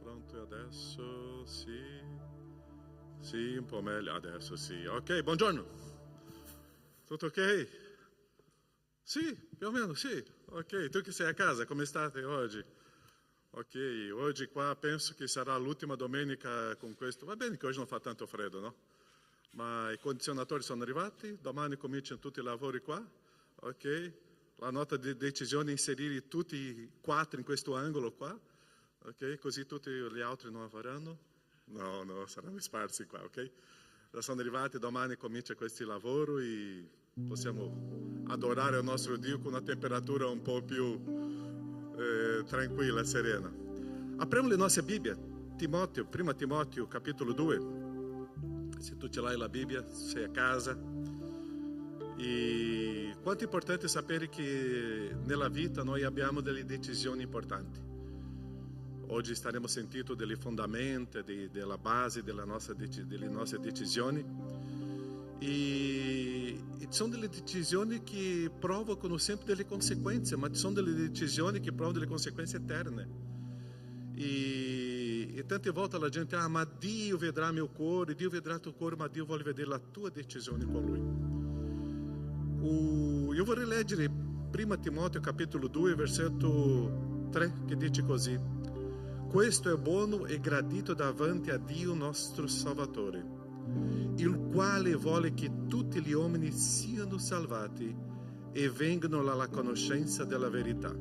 Pronto, adesso sì, un po' meglio, adesso sì. Ok, buongiorno, tutto ok? Sì, più o meno sì. Ok, tu che sei a casa, come state oggi? Ok, oggi qua penso che sarà l'ultima domenica con questo. Va bene che oggi non fa tanto freddo, no? Ma i condizionatori sono arrivati, domani cominciano tutti i lavori qua, ok? La nota di decisione è inserire tutti e quattro in questo angolo qua, ok? Così tutti gli altri non avranno. No, saranno sparsi qua, ok? Sono arrivati, domani comincia questo lavoro e possiamo adorare il nostro Dio con una temperatura un po' più tranquilla, serena. Apriamo le nostre Bibbie, Timoteo, 1 Timoteo, capitolo 2. Se tu ce l'hai la Bibbia, sei a casa. E quanto è importante sapere che nella vita noi abbiamo delle decisioni importanti. Oggi staremo sentendo delle fondamenta, della base delle nostre decisioni. E sono delle decisioni che provocano sempre delle conseguenze, ma sono delle decisioni che provocano delle conseguenze eterne. E tante volte la gente ma Dio vedrà mio cuore, Dio vedrà tuo cuore, ma Dio vuole vedere la tua decisione con Lui. Io vorrei leggere 1 Timoteo capitolo 2 versetto 3 che dice così: questo è buono e gradito davanti a Dio nostro Salvatore, il quale vuole che tutti gli uomini siano salvati e vengano alla conoscenza della verità.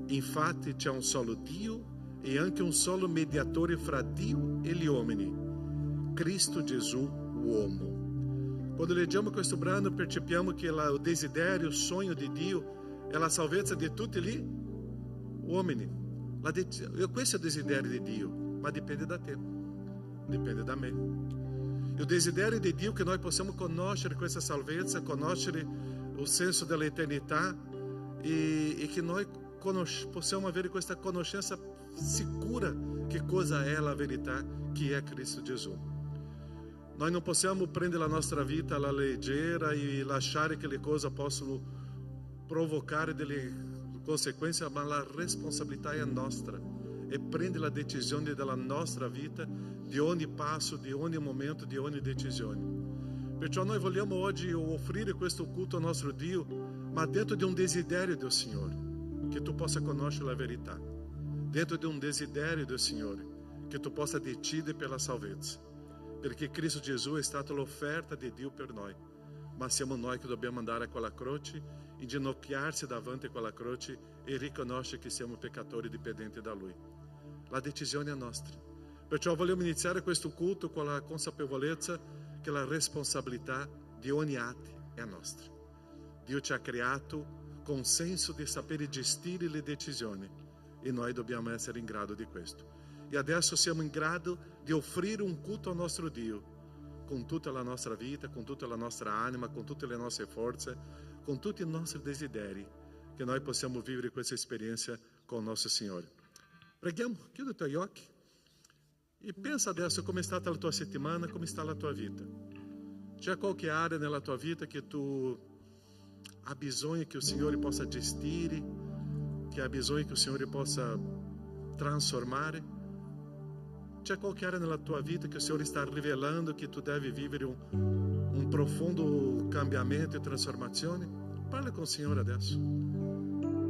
Infatti c'è un solo Dio e anche un solo mediatore fra Dio e gli uomini, Cristo Gesù uomo. Quando leggiamo questo brano percepiamo che il desiderio, il sogno di Dio è la salvezza di tutti gli uomini. Questo è il desiderio di Dio, ma dipende da te, dipende da me. Il desiderio di Dio è che noi possiamo conoscere questa salvezza, conoscere il senso dell'eternità e che noi possiamo avere questa conoscenza sicura che cosa è la verità, che è Cristo Gesù. Noi non possiamo prendere la nostra vita alla leggera e lasciare che le cose possano provocare delle conseguenze, ma la responsabilità è nostra e prendere la decisione della nostra vita, di ogni passo, di ogni momento, di ogni decisione. Perciò noi vogliamo oggi offrire questo culto al nostro Dio, ma dentro di un desiderio del Signore, che tu possa conoscere la verità, dentro di un desiderio del Signore, che tu possa decidere per la salvezza, perché Cristo Gesù è stata l'offerta di Dio per noi, ma siamo noi che dobbiamo andare a quella croce, inginocchiarsi davanti a quella croce e riconoscere che siamo peccatori dipendenti da Lui. La decisione è nostra. Perciò vogliamo iniziare questo culto con la consapevolezza che la responsabilità di ogni atto è nostra. Dio ci ha creato con un senso di sapere gestire le decisioni e noi dobbiamo essere in grado di questo. E adesso siamo in grado di offrire un culto al nostro Dio con tutta la nostra vita, con tutta la nostra anima, con tutte le nostre forze, con tutti i nostri desideri, che noi possiamo vivere questa esperienza con il nostro Signore. Preghiamo, chiudi i tuoi occhi e pensa adesso come è stata la tua settimana, come sta la tua vita. C'è qualche area nella tua vita che tu ha bisogno che il Signore possa gestire, che ha bisogno che il Signore possa trasformare? C'è qualche area nella tua vita che il Signore sta rivelando che tu devi vivere un profondo cambiamento e trasformazione? Parla con il Signore adesso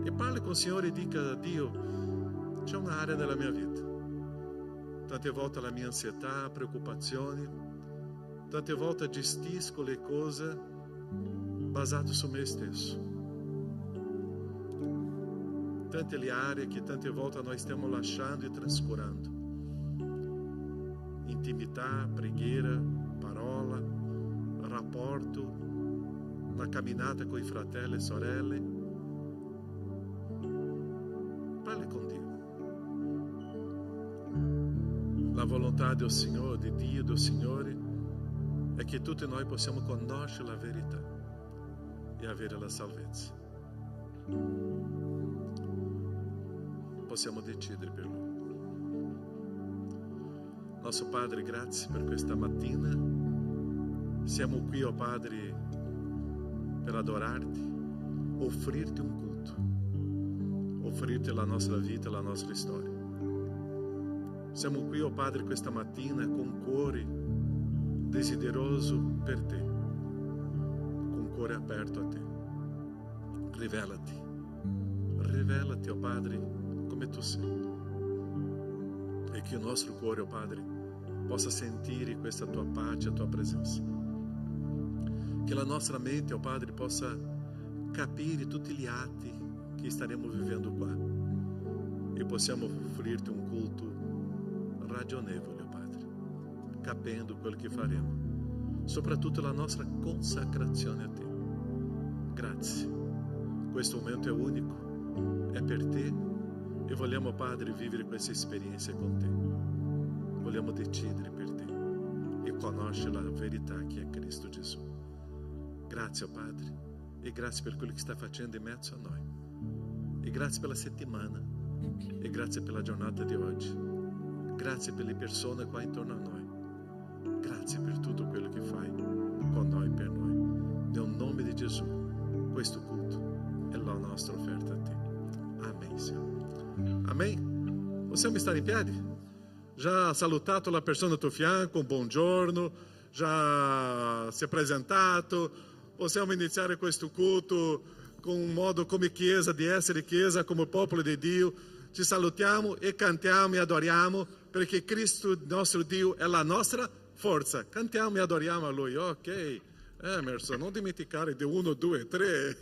e parla con il Signore e dica: Dio, c'è un'area nella mia vita, tante volte la mia ansietà, preoccupazioni, tante volte gestisco le cose basate su me stesso. Tante le aree che tante volte noi stiamo lasciando e trascurando. Intimità, preghiera, parola, rapporto, la camminata con i fratelli e sorelle. Parli con Dio. La volontà del Signore, di Dio, del Signore, è che tutti noi possiamo conoscere la verità e avere la salvezza. Possiamo decidere per Lui. Nostro Padre, grazie per questa mattina. Siamo qui, oh Padre, per adorarti, offrirti un culto, offrirti la nostra vita, la nostra storia. Siamo qui, oh Padre, questa mattina con cuore desideroso per te, con cuore aperto a te. Rivelati, oh Padre, come tu sei. E che il nostro cuore, oh Padre, possa sentire questa tua pace, la tua presenza. Che la nostra mente, oh Padre, possa capire tutti gli atti che staremo vivendo qua e possiamo offrirti un culto ragionevole, oh Padre, capendo quello che faremo, soprattutto la nostra consacrazione a te. Grazie, questo momento è unico, è per te e vogliamo, Padre, vivere questa esperienza con te. Vogliamo decidere per te e conoscere la verità che è Cristo Gesù. Grazie, oh Padre, e grazie per quello che sta facendo in mezzo a noi, e grazie per la settimana, e grazie per la giornata di oggi. Grazie per le persone qua intorno a noi. Grazie per tutto quello che fai con noi e per noi. Nel nome di Gesù, questo culto è la nostra offerta a te. Amen, Signore. Amen. Possiamo stare in piedi? Già salutato la persona al tuo fianco, un buongiorno, già si è presentato. Possiamo iniziare questo culto con un modo come Chiesa, di essere Chiesa, come popolo di Dio. Ci salutiamo e cantiamo e adoriamo, perché Cristo, nostro Dio, è la nostra forza. Cantiamo e adoriamo a Lui. Ok, Emerson, non dimenticare di 1, 2, 3.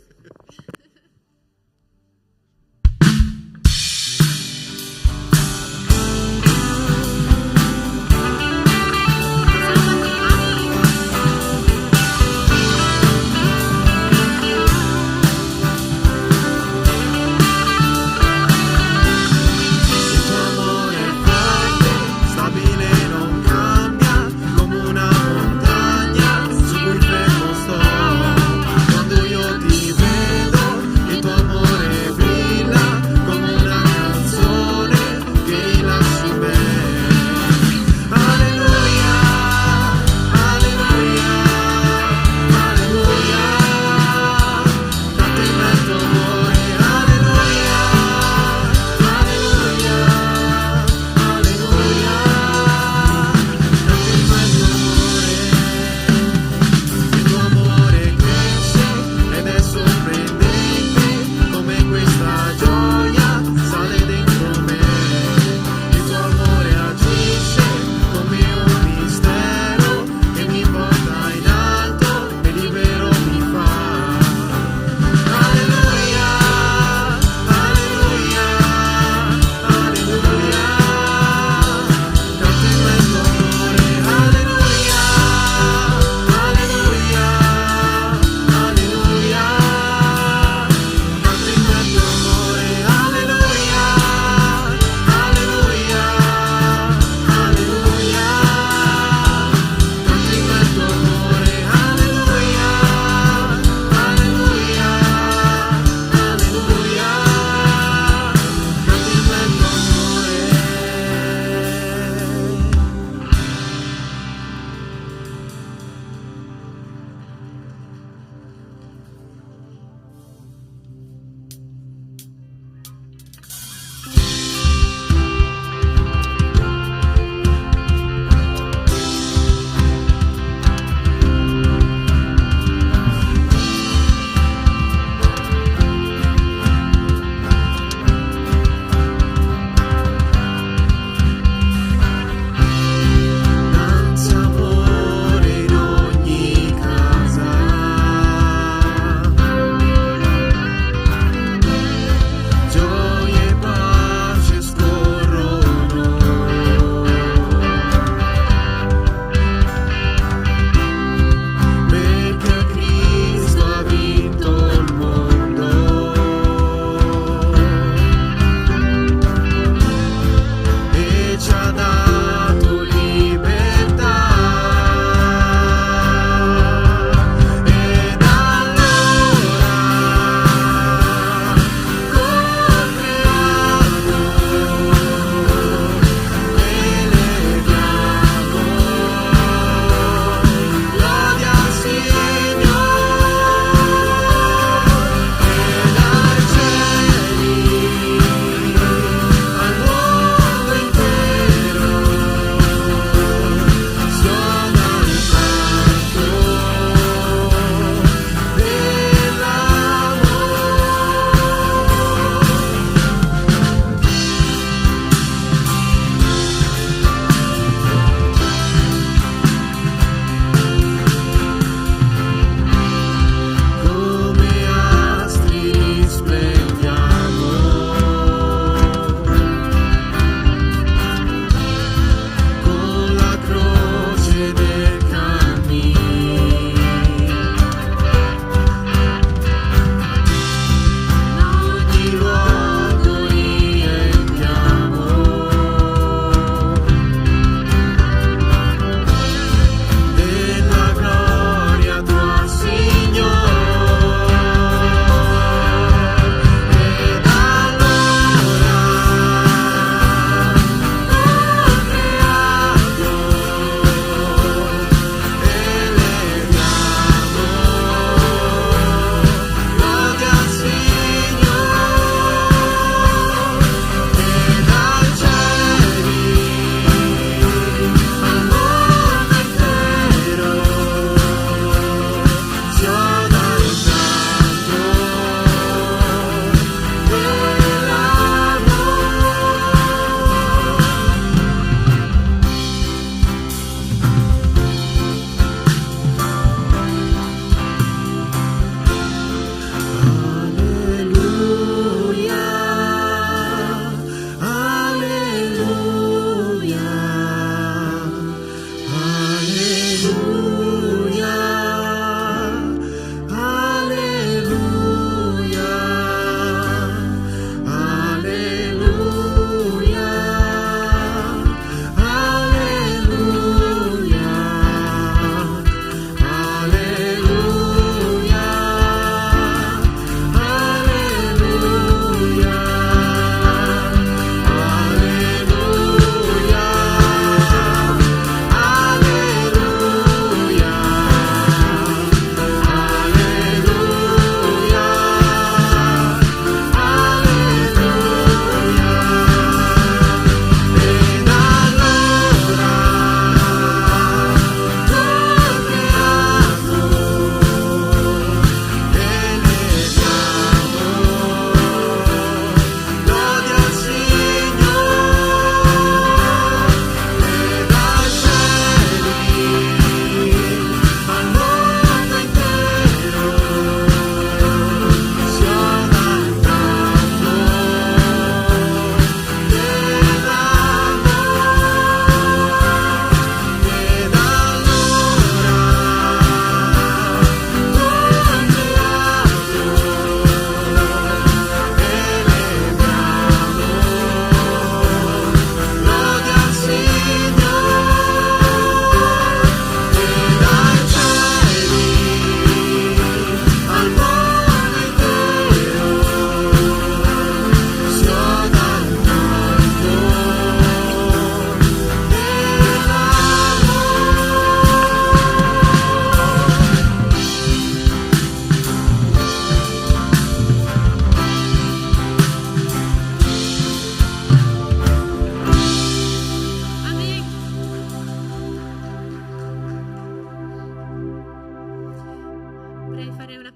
Quando io ti vedo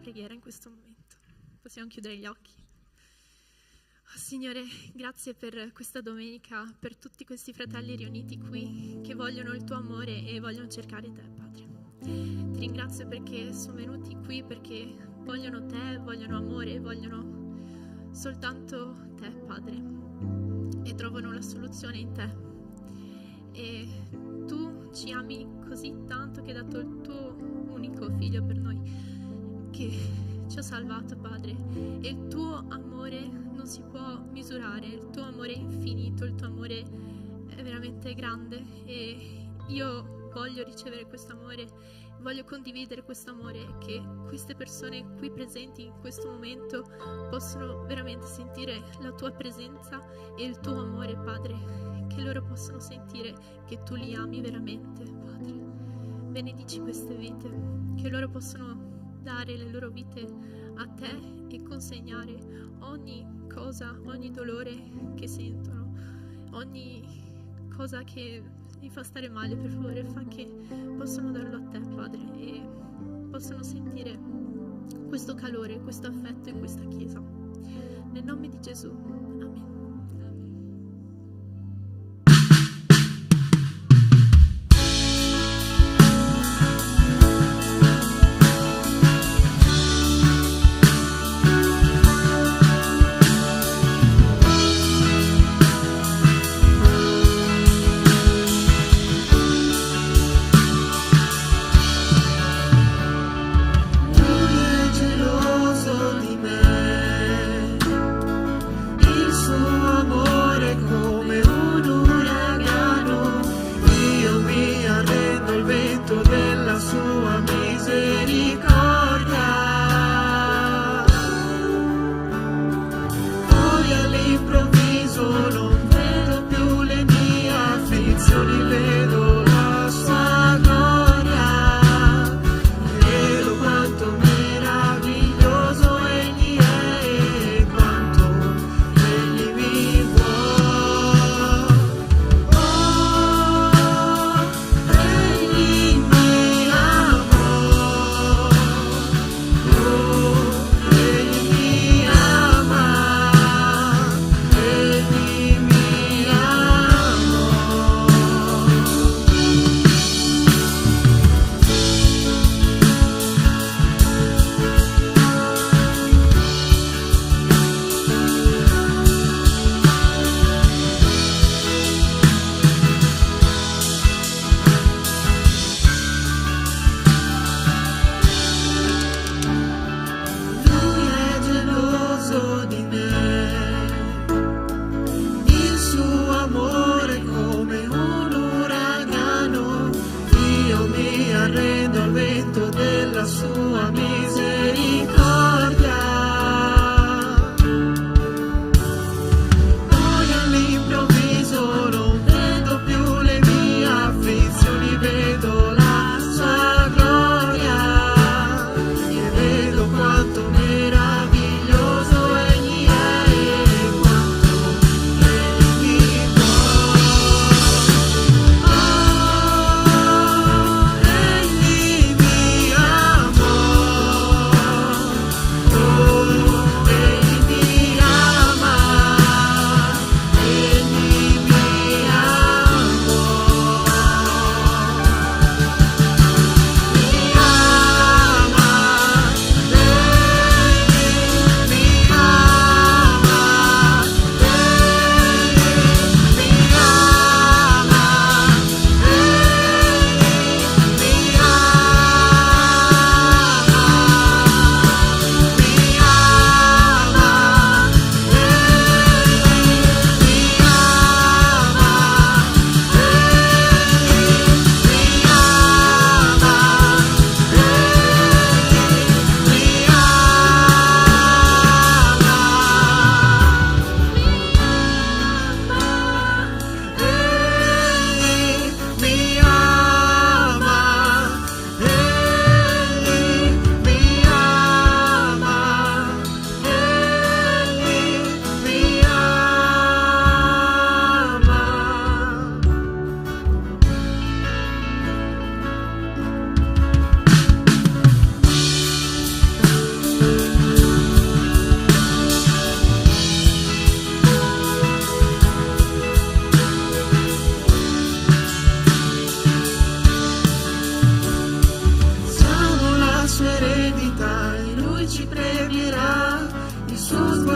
preghiera in questo momento. Possiamo chiudere gli occhi. Oh, Signore, grazie per questa domenica, per tutti questi fratelli riuniti qui che vogliono il tuo amore e vogliono cercare te, Padre. Ti ringrazio perché sono venuti qui perché vogliono te, vogliono amore, vogliono soltanto te, Padre, e trovano la soluzione in te. E tu ci ami così tanto che hai dato il tuo unico figlio per noi, che ci ha salvato, Padre, e il tuo amore non si può misurare, il tuo amore è infinito, il tuo amore è veramente grande e io voglio ricevere questo amore, voglio condividere questo amore, che queste persone qui presenti in questo momento possono veramente sentire la tua presenza e il tuo amore, Padre, che loro possono sentire che tu li ami veramente, Padre. Benedici queste vite, che loro possono dare le loro vite a te e consegnare ogni cosa, ogni dolore che sentono, ogni cosa che li fa stare male, per favore fa che possano darlo a te, Padre, e possano sentire questo calore, questo affetto in questa chiesa. Nel nome di Gesù, amen. Egli mi amò.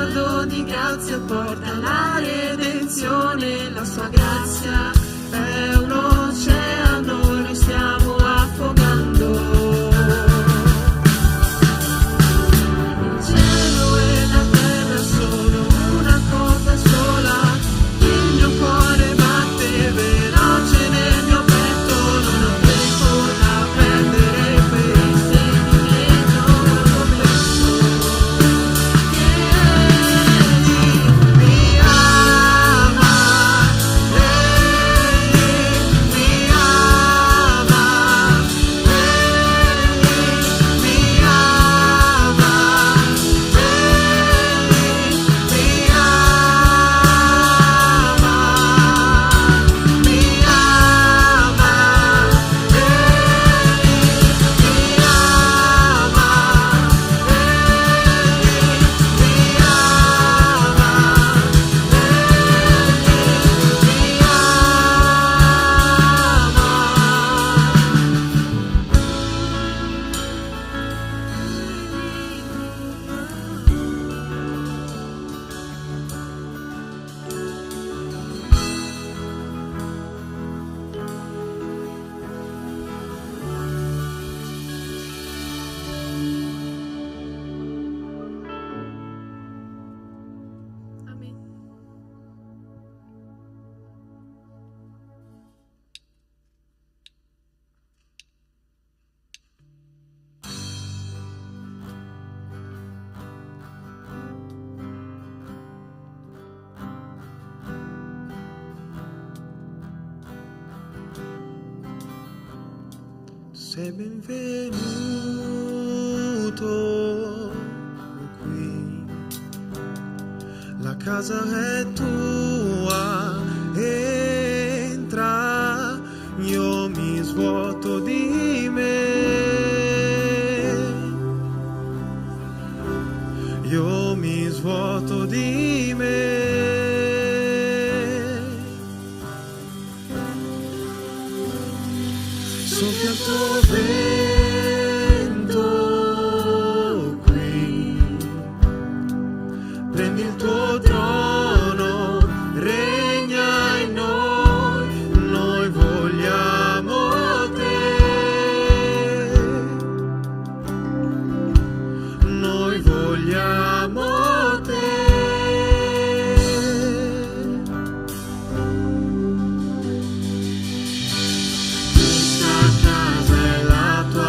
fiordo di grazia porta la redenzione, la sua grazia è un oceano, noi stiamo affogando. Il cielo e la terra sono una cosa sola, il mio cuore batte veloce nel mio petto, non ho tempo da perdere per il sentimento promesso. Egli mi ama, egli mi ama, egli mi ama, Amen. sei benvenuto qui, la casa è tua, entra, io mi svuoto di me, io mi svuoto di me. Soffia il tuo vento qui, prendi il tuo trono, regna in noi vogliamo te, noi vogliamo te. Questa casa è la tua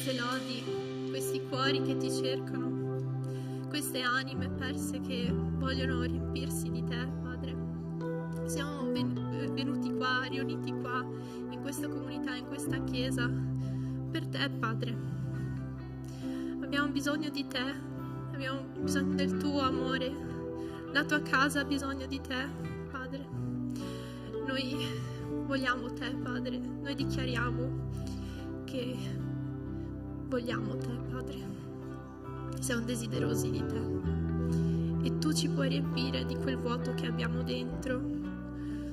queste lodi, questi cuori che ti cercano, queste anime perse che vogliono riempirsi di te, Padre. Siamo venuti qua, riuniti qua, in questa comunità, in questa chiesa, per te, Padre. Abbiamo bisogno di te, abbiamo bisogno del tuo amore, la tua casa ha bisogno di te, Padre. Noi vogliamo te, Padre, noi dichiariamo che vogliamo te, Padre. Siamo desiderosi di te e tu ci puoi riempire di quel vuoto che abbiamo dentro.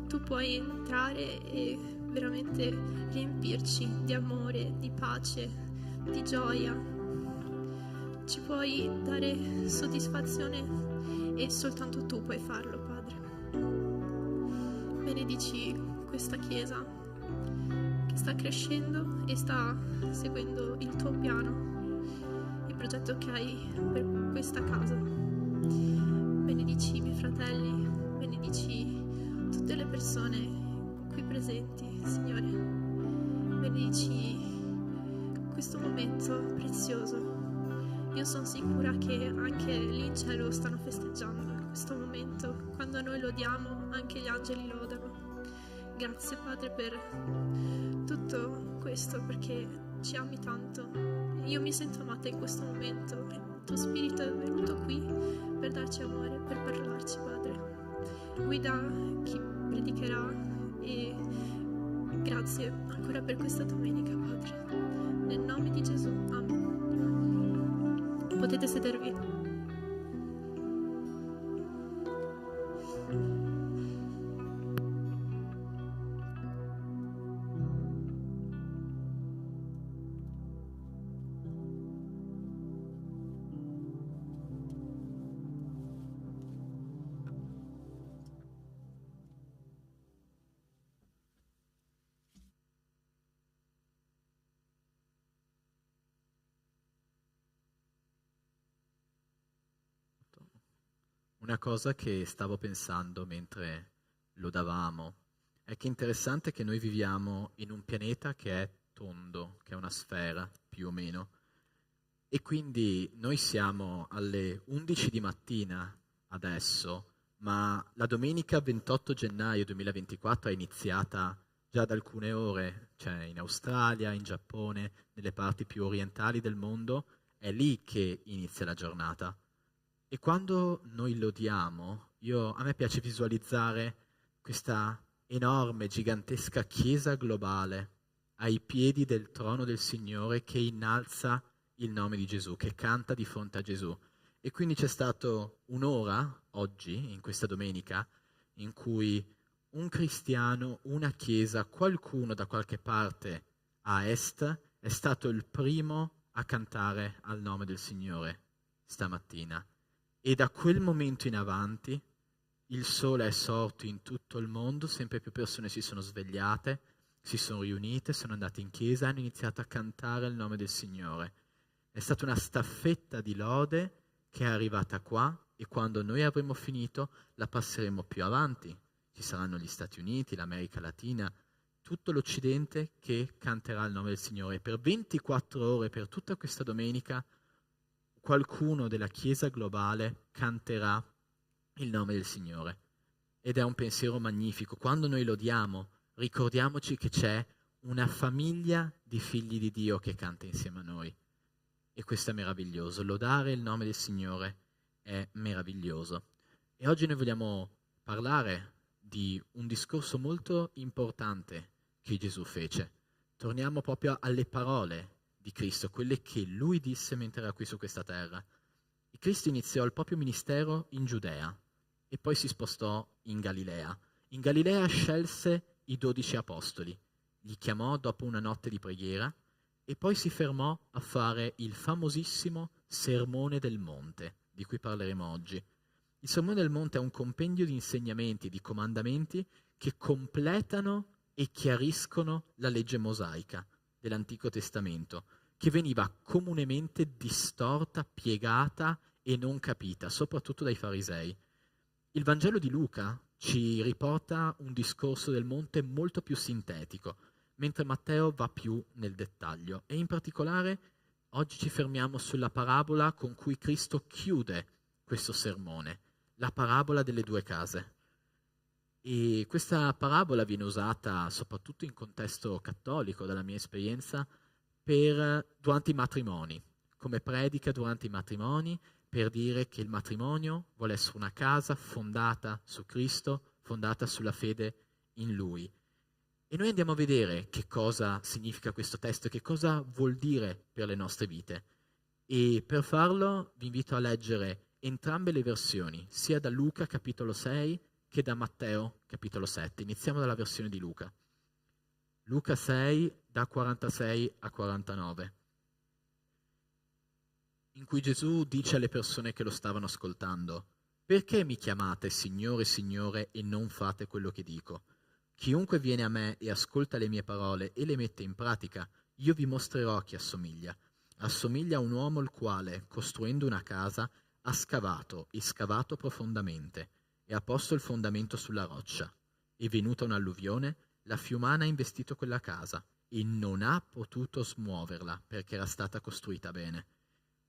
Tu puoi entrare e veramente riempirci di amore, di pace, di gioia. Ci puoi dare soddisfazione e soltanto tu puoi farlo, Padre. Benedici questa chiesa che sta crescendo e sta seguendo il tuo piano, il progetto che hai per questa casa. Benedici i miei fratelli, benedici tutte le persone qui presenti, Signore. Benedici questo momento prezioso. Io sono sicura che anche lì in cielo stanno festeggiando in questo momento. Quando noi lodiamo, anche gli angeli lodano. Grazie, Padre, per tutto questo, perché ci ami tanto. Io mi sento amata in questo momento. Il tuo Spirito è venuto qui per darci amore, per parlarci, Padre. Guida chi predicherà e grazie ancora per questa domenica, Padre. Nel nome di Gesù, amen. Potete sedervi. Una cosa che stavo pensando mentre lodavamo è che è interessante che noi viviamo in un pianeta che è tondo, che è una sfera più o meno, e quindi noi siamo alle 11 di mattina adesso, ma la domenica 28 gennaio 2024 è iniziata già da alcune ore, cioè in Australia, in Giappone, nelle parti più orientali del mondo, è lì che inizia la giornata. E quando noi lodiamo, a me piace visualizzare questa enorme, gigantesca chiesa globale ai piedi del trono del Signore che innalza il nome di Gesù, che canta di fronte a Gesù. E quindi c'è stato un'ora, oggi, in questa domenica, in cui un cristiano, una chiesa, qualcuno da qualche parte a est è stato il primo a cantare al nome del Signore stamattina. E da quel momento in avanti il sole è sorto in tutto il mondo, sempre più persone si sono svegliate, si sono riunite, sono andate in chiesa e hanno iniziato a cantare il nome del Signore. È stata una staffetta di lode che è arrivata qua e quando noi avremo finito la passeremo più avanti. Ci saranno gli Stati Uniti, l'America Latina, tutto l'Occidente che canterà il nome del Signore. Per 24 ore, per tutta questa domenica, qualcuno della Chiesa globale canterà il nome del Signore. Ed è un pensiero magnifico. Quando noi lodiamo, ricordiamoci che c'è una famiglia di figli di Dio che canta insieme a noi. E questo è meraviglioso. Lodare il nome del Signore è meraviglioso. E oggi noi vogliamo parlare di un discorso molto importante che Gesù fece. Torniamo proprio alle parole di Cristo, quelle che Lui disse mentre era qui su questa terra. E Cristo iniziò il proprio ministero in Giudea e poi si spostò in Galilea. In Galilea scelse i 12 apostoli, li chiamò dopo una notte di preghiera e poi si fermò a fare il famosissimo Sermone del Monte, di cui parleremo oggi. Il Sermone del Monte è un compendio di insegnamenti, di comandamenti che completano e chiariscono la legge mosaica dell'Antico Testamento, che veniva comunemente distorta, piegata e non capita, soprattutto dai farisei. Il Vangelo di Luca ci riporta un discorso del monte molto più sintetico, mentre Matteo va più nel dettaglio e in particolare oggi ci fermiamo sulla parabola con cui Cristo chiude questo sermone, la parabola delle due case. E questa parabola viene usata soprattutto in contesto cattolico, dalla mia esperienza, durante i matrimoni, come predica durante i matrimoni, per dire che il matrimonio vuole essere una casa fondata su Cristo, fondata sulla fede in Lui. E noi andiamo a vedere che cosa significa questo testo, che cosa vuol dire per le nostre vite. E per farlo vi invito a leggere entrambe le versioni, sia da Luca capitolo 6 che da Matteo capitolo 7. Iniziamo dalla versione di Luca. Luca 6 da 46 a 49, in cui Gesù dice alle persone che lo stavano ascoltando: perché mi chiamate Signore, Signore e non fate quello che dico? Chiunque viene a me e ascolta le mie parole e le mette in pratica, io vi mostrerò a chi assomiglia. Assomiglia a un uomo il quale, costruendo una casa, ha scavato e scavato profondamente e ha posto il fondamento sulla roccia. E venuta un'alluvione, la fiumana ha investito quella casa e non ha potuto smuoverla perché era stata costruita bene.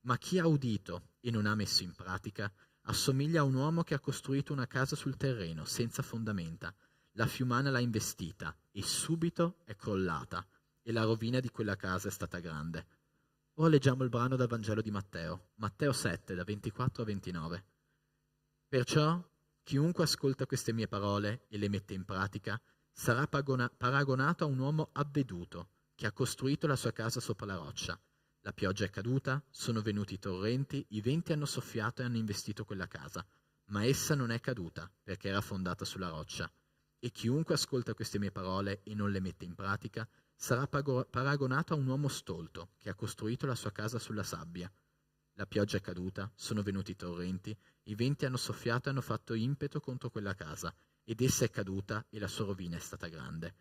Ma chi ha udito e non ha messo in pratica assomiglia a un uomo che ha costruito una casa sul terreno senza fondamenta. La fiumana l'ha investita e subito è crollata e la rovina di quella casa è stata grande. Ora leggiamo il brano dal Vangelo di Matteo, Matteo 7, da 24 a 29. Perciò chiunque ascolta queste mie parole e le mette in pratica sarà paragonato a un uomo avveduto che ha costruito la sua casa sopra la roccia. La pioggia è caduta, sono venuti i torrenti, i venti hanno soffiato e hanno investito quella casa, ma essa non è caduta perché era fondata sulla roccia. E chiunque ascolta queste mie parole e non le mette in pratica sarà paragonato a un uomo stolto che ha costruito la sua casa sulla sabbia. La pioggia è caduta, sono venuti i torrenti, i venti hanno soffiato e hanno fatto impeto contro quella casa, ed essa è caduta e la sua rovina è stata grande.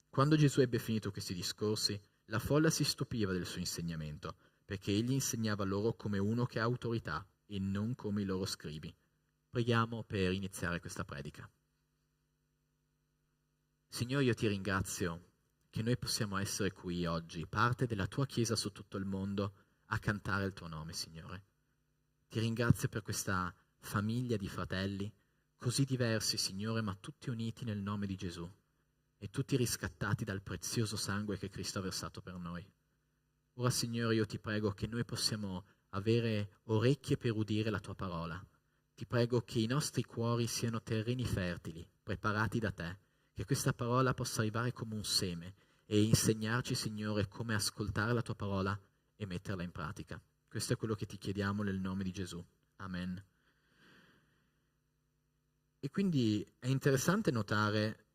Quando Gesù ebbe finito questi discorsi, la folla si stupiva del suo insegnamento, perché egli insegnava loro come uno che ha autorità e non come i loro scribi. Preghiamo per iniziare questa predica. Signore, io ti ringrazio che noi possiamo essere qui oggi, parte della tua Chiesa su tutto il mondo, a cantare il tuo nome, Signore. Ti ringrazio per questa famiglia di fratelli, così diversi, Signore, ma tutti uniti nel nome di Gesù e tutti riscattati dal prezioso sangue che Cristo ha versato per noi. Ora, Signore, io ti prego che noi possiamo avere orecchie per udire la tua parola. Ti prego che i nostri cuori siano terreni fertili, preparati da te, che questa parola possa arrivare come un seme e insegnarci, Signore, come ascoltare la tua parola e metterla in pratica. Questo è quello che ti chiediamo nel nome di Gesù. Amen. E quindi è interessante notare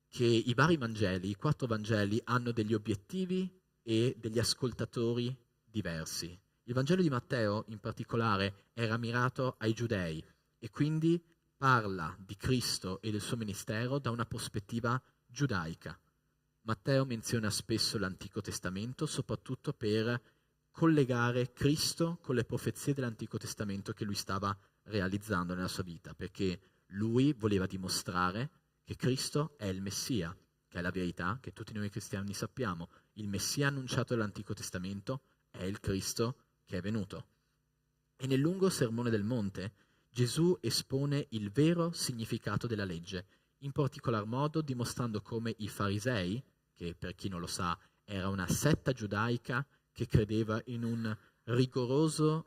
che i vari Vangeli, i 4 Vangeli, hanno degli obiettivi e degli ascoltatori diversi. Il Vangelo di Matteo, in particolare, era mirato ai giudei e quindi parla di Cristo e del suo ministero da una prospettiva giudaica. Matteo menziona spesso l'Antico Testamento, soprattutto per collegare Cristo con le profezie dell'Antico Testamento che lui stava realizzando nella sua vita, perché lui voleva dimostrare che Cristo è il Messia, che è la verità che tutti noi cristiani sappiamo. Il Messia annunciato dall'Antico Testamento è il Cristo che è venuto. E nel lungo Sermone del Monte Gesù espone il vero significato della legge, in particolar modo dimostrando come i farisei, che per chi non lo sa era una setta giudaica che credeva in una rigorosa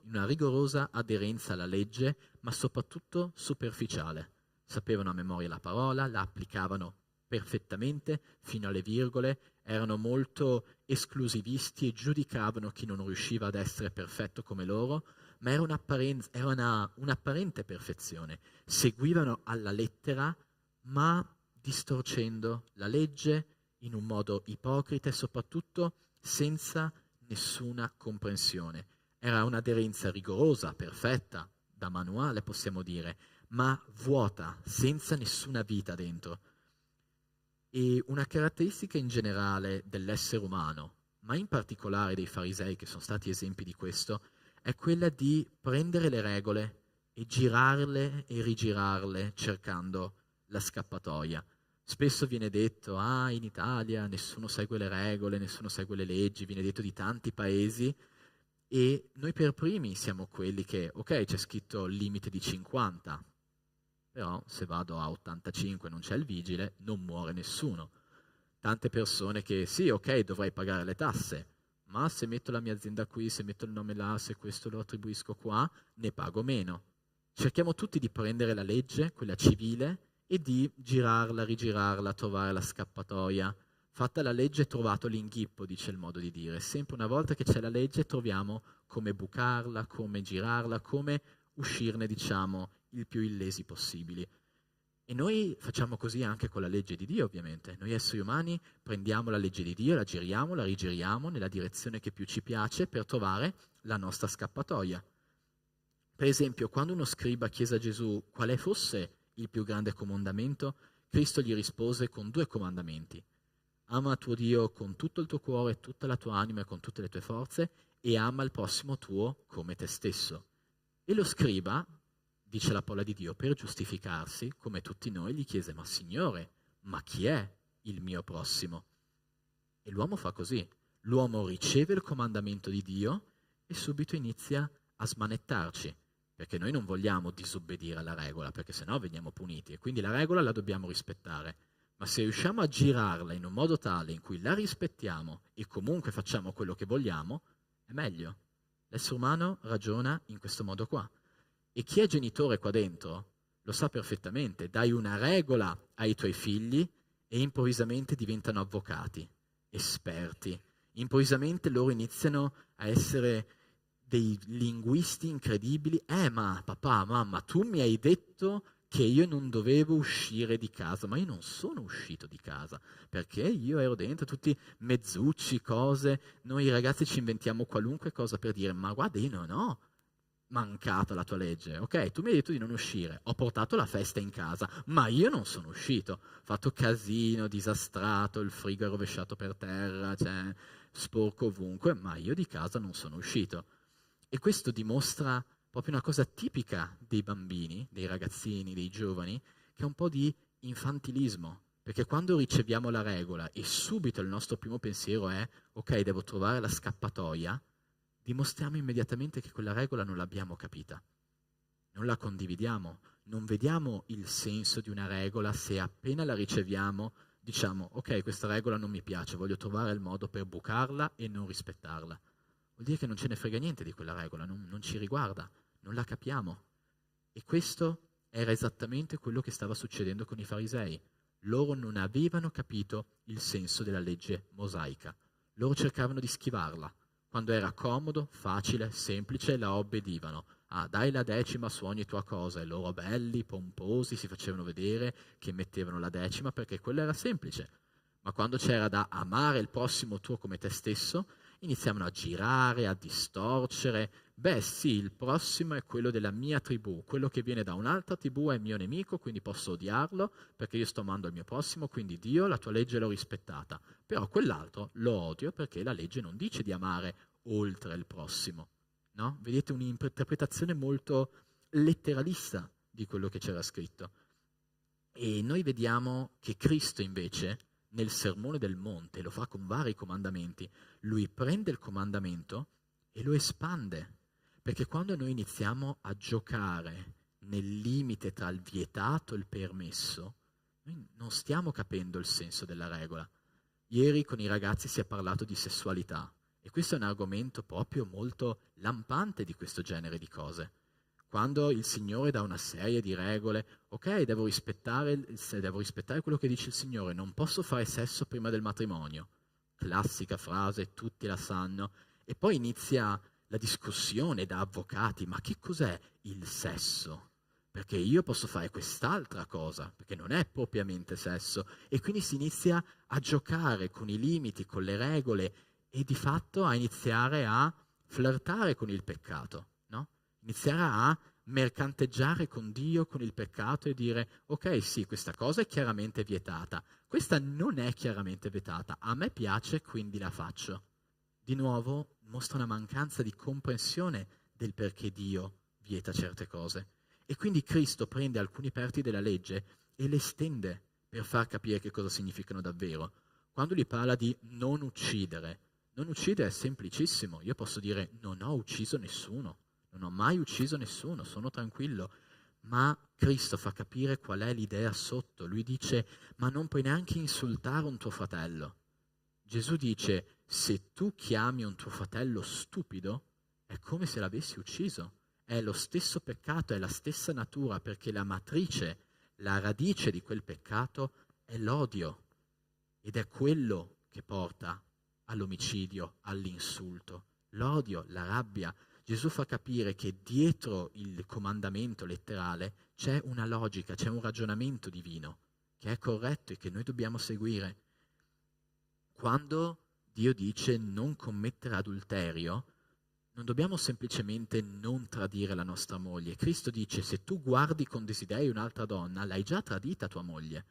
aderenza alla legge, ma soprattutto superficiale. Sapevano a memoria la parola, la applicavano perfettamente fino alle virgole, erano molto esclusivisti e giudicavano chi non riusciva ad essere perfetto come loro, ma era un'apparente perfezione. Seguivano alla lettera, ma distorcendo la legge in un modo ipocrita e soprattutto senza nessuna comprensione. Era un'aderenza rigorosa, perfetta, da manuale possiamo dire, ma vuota, senza nessuna vita dentro. E una caratteristica in generale dell'essere umano, ma in particolare dei farisei che sono stati esempi di questo, è quella di prendere le regole e girarle e rigirarle cercando la scappatoia. Spesso viene detto, in Italia nessuno segue le regole, nessuno segue le leggi, viene detto di tanti paesi, E noi per primi siamo quelli che, ok, c'è scritto il limite di 50, però se vado a 85 non c'è il vigile, non muore nessuno. Tante persone che sì, ok, dovrei pagare le tasse, ma se metto la mia azienda qui, se metto il nome là, se questo lo attribuisco qua, ne pago meno. Cerchiamo tutti di prendere la legge, quella civile, e di girarla, rigirarla, trovare la scappatoia. Fatta la legge, trovato l'inghippo, dice il modo di dire. Sempre una volta che c'è la legge troviamo come bucarla, come girarla, come uscirne, diciamo, il più illesi possibili. E noi facciamo così anche con la legge di Dio, ovviamente. Noi esseri umani prendiamo la legge di Dio, la giriamo, la rigiriamo nella direzione che più ci piace per trovare la nostra scappatoia. Per esempio, quando uno scriba chiese a Gesù quale fosse il più grande comandamento, Cristo gli rispose con 2 comandamenti. Ama tuo Dio con tutto il tuo cuore, tutta la tua anima e con tutte le tue forze, e ama il prossimo tuo come te stesso. E lo scriba, dice la parola di Dio, per giustificarsi, come tutti noi, gli chiese: ma Signore, ma chi è il mio prossimo? E l'uomo fa così. L'uomo riceve il comandamento di Dio e subito inizia a smanettarci, perché noi non vogliamo disobbedire alla regola, perché sennò veniamo puniti, e quindi la regola la dobbiamo rispettare. Ma se riusciamo a girarla in un modo tale in cui la rispettiamo e comunque facciamo quello che vogliamo, è meglio. L'essere umano ragiona in questo modo qua. E chi è genitore qua dentro lo sa perfettamente. Dai una regola ai tuoi figli e improvvisamente diventano avvocati, esperti. Improvvisamente loro iniziano a essere dei linguisti incredibili. Ma papà, mamma, tu mi hai detto che io non dovevo uscire di casa, ma io non sono uscito di casa, perché io ero dentro tutti mezzucci, cose. Noi ragazzi ci inventiamo qualunque cosa per dire: ma guarda, io non ho mancato la tua legge, ok? Tu mi hai detto di non uscire, ho portato la festa in casa, ma io non sono uscito, ho fatto casino, disastrato, il frigo è rovesciato per terra, cioè sporco ovunque, ma io di casa non sono uscito. E questo dimostra proprio una cosa tipica dei bambini, dei ragazzini, dei giovani, che è un po' di infantilismo, perché quando riceviamo la regola e subito il nostro primo pensiero è: ok, devo trovare la scappatoia, dimostriamo immediatamente che quella regola non l'abbiamo capita, non la condividiamo, non vediamo il senso di una regola se appena la riceviamo diciamo: ok, questa regola non mi piace, voglio trovare il modo per bucarla e non rispettarla. Vuol dire che non ce ne frega niente di quella regola, non ci riguarda, non la capiamo. E questo era esattamente quello che stava succedendo con i farisei. Loro non avevano capito il senso della legge mosaica. Loro cercavano di schivarla. Quando era comodo, facile, semplice, la obbedivano. Dai la decima su ogni tua cosa. E loro belli, pomposi, si facevano vedere che mettevano la decima perché quello era semplice. Ma quando c'era da amare il prossimo tuo come te stesso, iniziavano a girare, a distorcere. Beh sì, il prossimo è quello della mia tribù, quello che viene da un'altra tribù è mio nemico, quindi posso odiarlo perché io sto amando il mio prossimo, quindi Dio, la tua legge l'ho rispettata. Però quell'altro lo odio perché la legge non dice di amare oltre il prossimo. No? Vedete un'interpretazione molto letteralista di quello che c'era scritto. E noi vediamo che Cristo invece nel Sermone del Monte, lo fa con vari comandamenti, lui prende il comandamento e lo espande, perché quando noi iniziamo a giocare nel limite tra il vietato e il permesso, noi non stiamo capendo il senso della regola. Ieri con i ragazzi si è parlato di sessualità e questo è un argomento proprio molto lampante di questo genere di cose. Quando il Signore dà una serie di regole, ok, devo rispettare quello che dice il Signore, non posso fare sesso prima del matrimonio. Classica frase, tutti la sanno. E poi inizia la discussione da avvocati, ma che cos'è il sesso? Perché io posso fare quest'altra cosa, perché non è propriamente sesso. E quindi si inizia a giocare con i limiti, con le regole e di fatto a iniziare a flirtare con il peccato, no? Iniziare a mercanteggiare con Dio, con il peccato e dire: ok, sì, questa cosa è chiaramente vietata, questa non è chiaramente vietata, a me piace quindi la faccio. Di nuovo mostra una mancanza di comprensione del perché Dio vieta certe cose. E quindi Cristo prende alcuni parti della legge e le estende per far capire che cosa significano davvero. Quando lui parla di non uccidere, Non uccidere è semplicissimo. Io posso dire non ho ucciso nessuno, non ho mai ucciso nessuno, sono tranquillo. Ma Cristo fa capire qual è l'idea sotto. Lui dice, ma non puoi neanche insultare un tuo fratello. Gesù dice, se tu chiami un tuo fratello stupido, è come se l'avessi ucciso. È lo stesso peccato, è la stessa natura, perché la matrice, la radice di quel peccato è l'odio. Ed è quello che porta all'omicidio, all'insulto. L'odio, la rabbia. Gesù fa capire che dietro il comandamento letterale c'è una logica, c'è un ragionamento divino che è corretto e che noi dobbiamo seguire. Quando Dio dice non commettere adulterio, non dobbiamo semplicemente non tradire la nostra moglie. Cristo dice, se tu guardi con desiderio un'altra donna, l'hai già tradita tua moglie.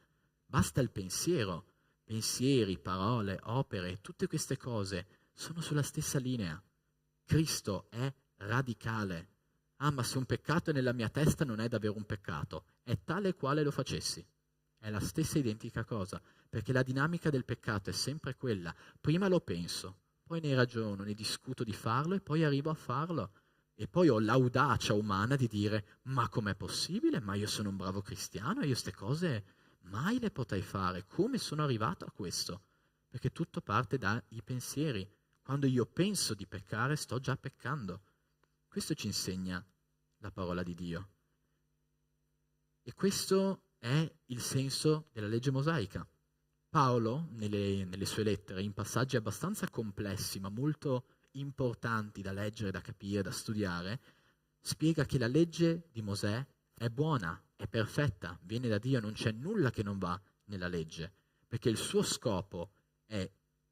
Basta il pensiero. Pensieri, parole, opere, tutte queste cose sono sulla stessa linea. Cristo è radicale. Ah, ma se un peccato è nella mia testa non è davvero un peccato, è tale quale lo facessi. È la stessa identica cosa, perché la dinamica del peccato è sempre quella. Prima lo penso, poi ne ragiono, ne discuto di farlo e poi arrivo a farlo. E poi ho l'audacia umana di dire, ma com'è possibile? Ma io sono un bravo cristiano, io queste cose mai le potrei fare. Come sono arrivato a questo? Perché tutto parte dai pensieri. Quando io penso di peccare, sto già peccando. Questo ci insegna la parola di Dio. E questo è il senso della legge mosaica. Paolo, nelle sue lettere, in passaggi abbastanza complessi, ma molto importanti da leggere, da capire, da studiare, spiega che la legge di Mosè è buona, è perfetta, viene da Dio, non c'è nulla che non va nella legge, perché il suo scopo è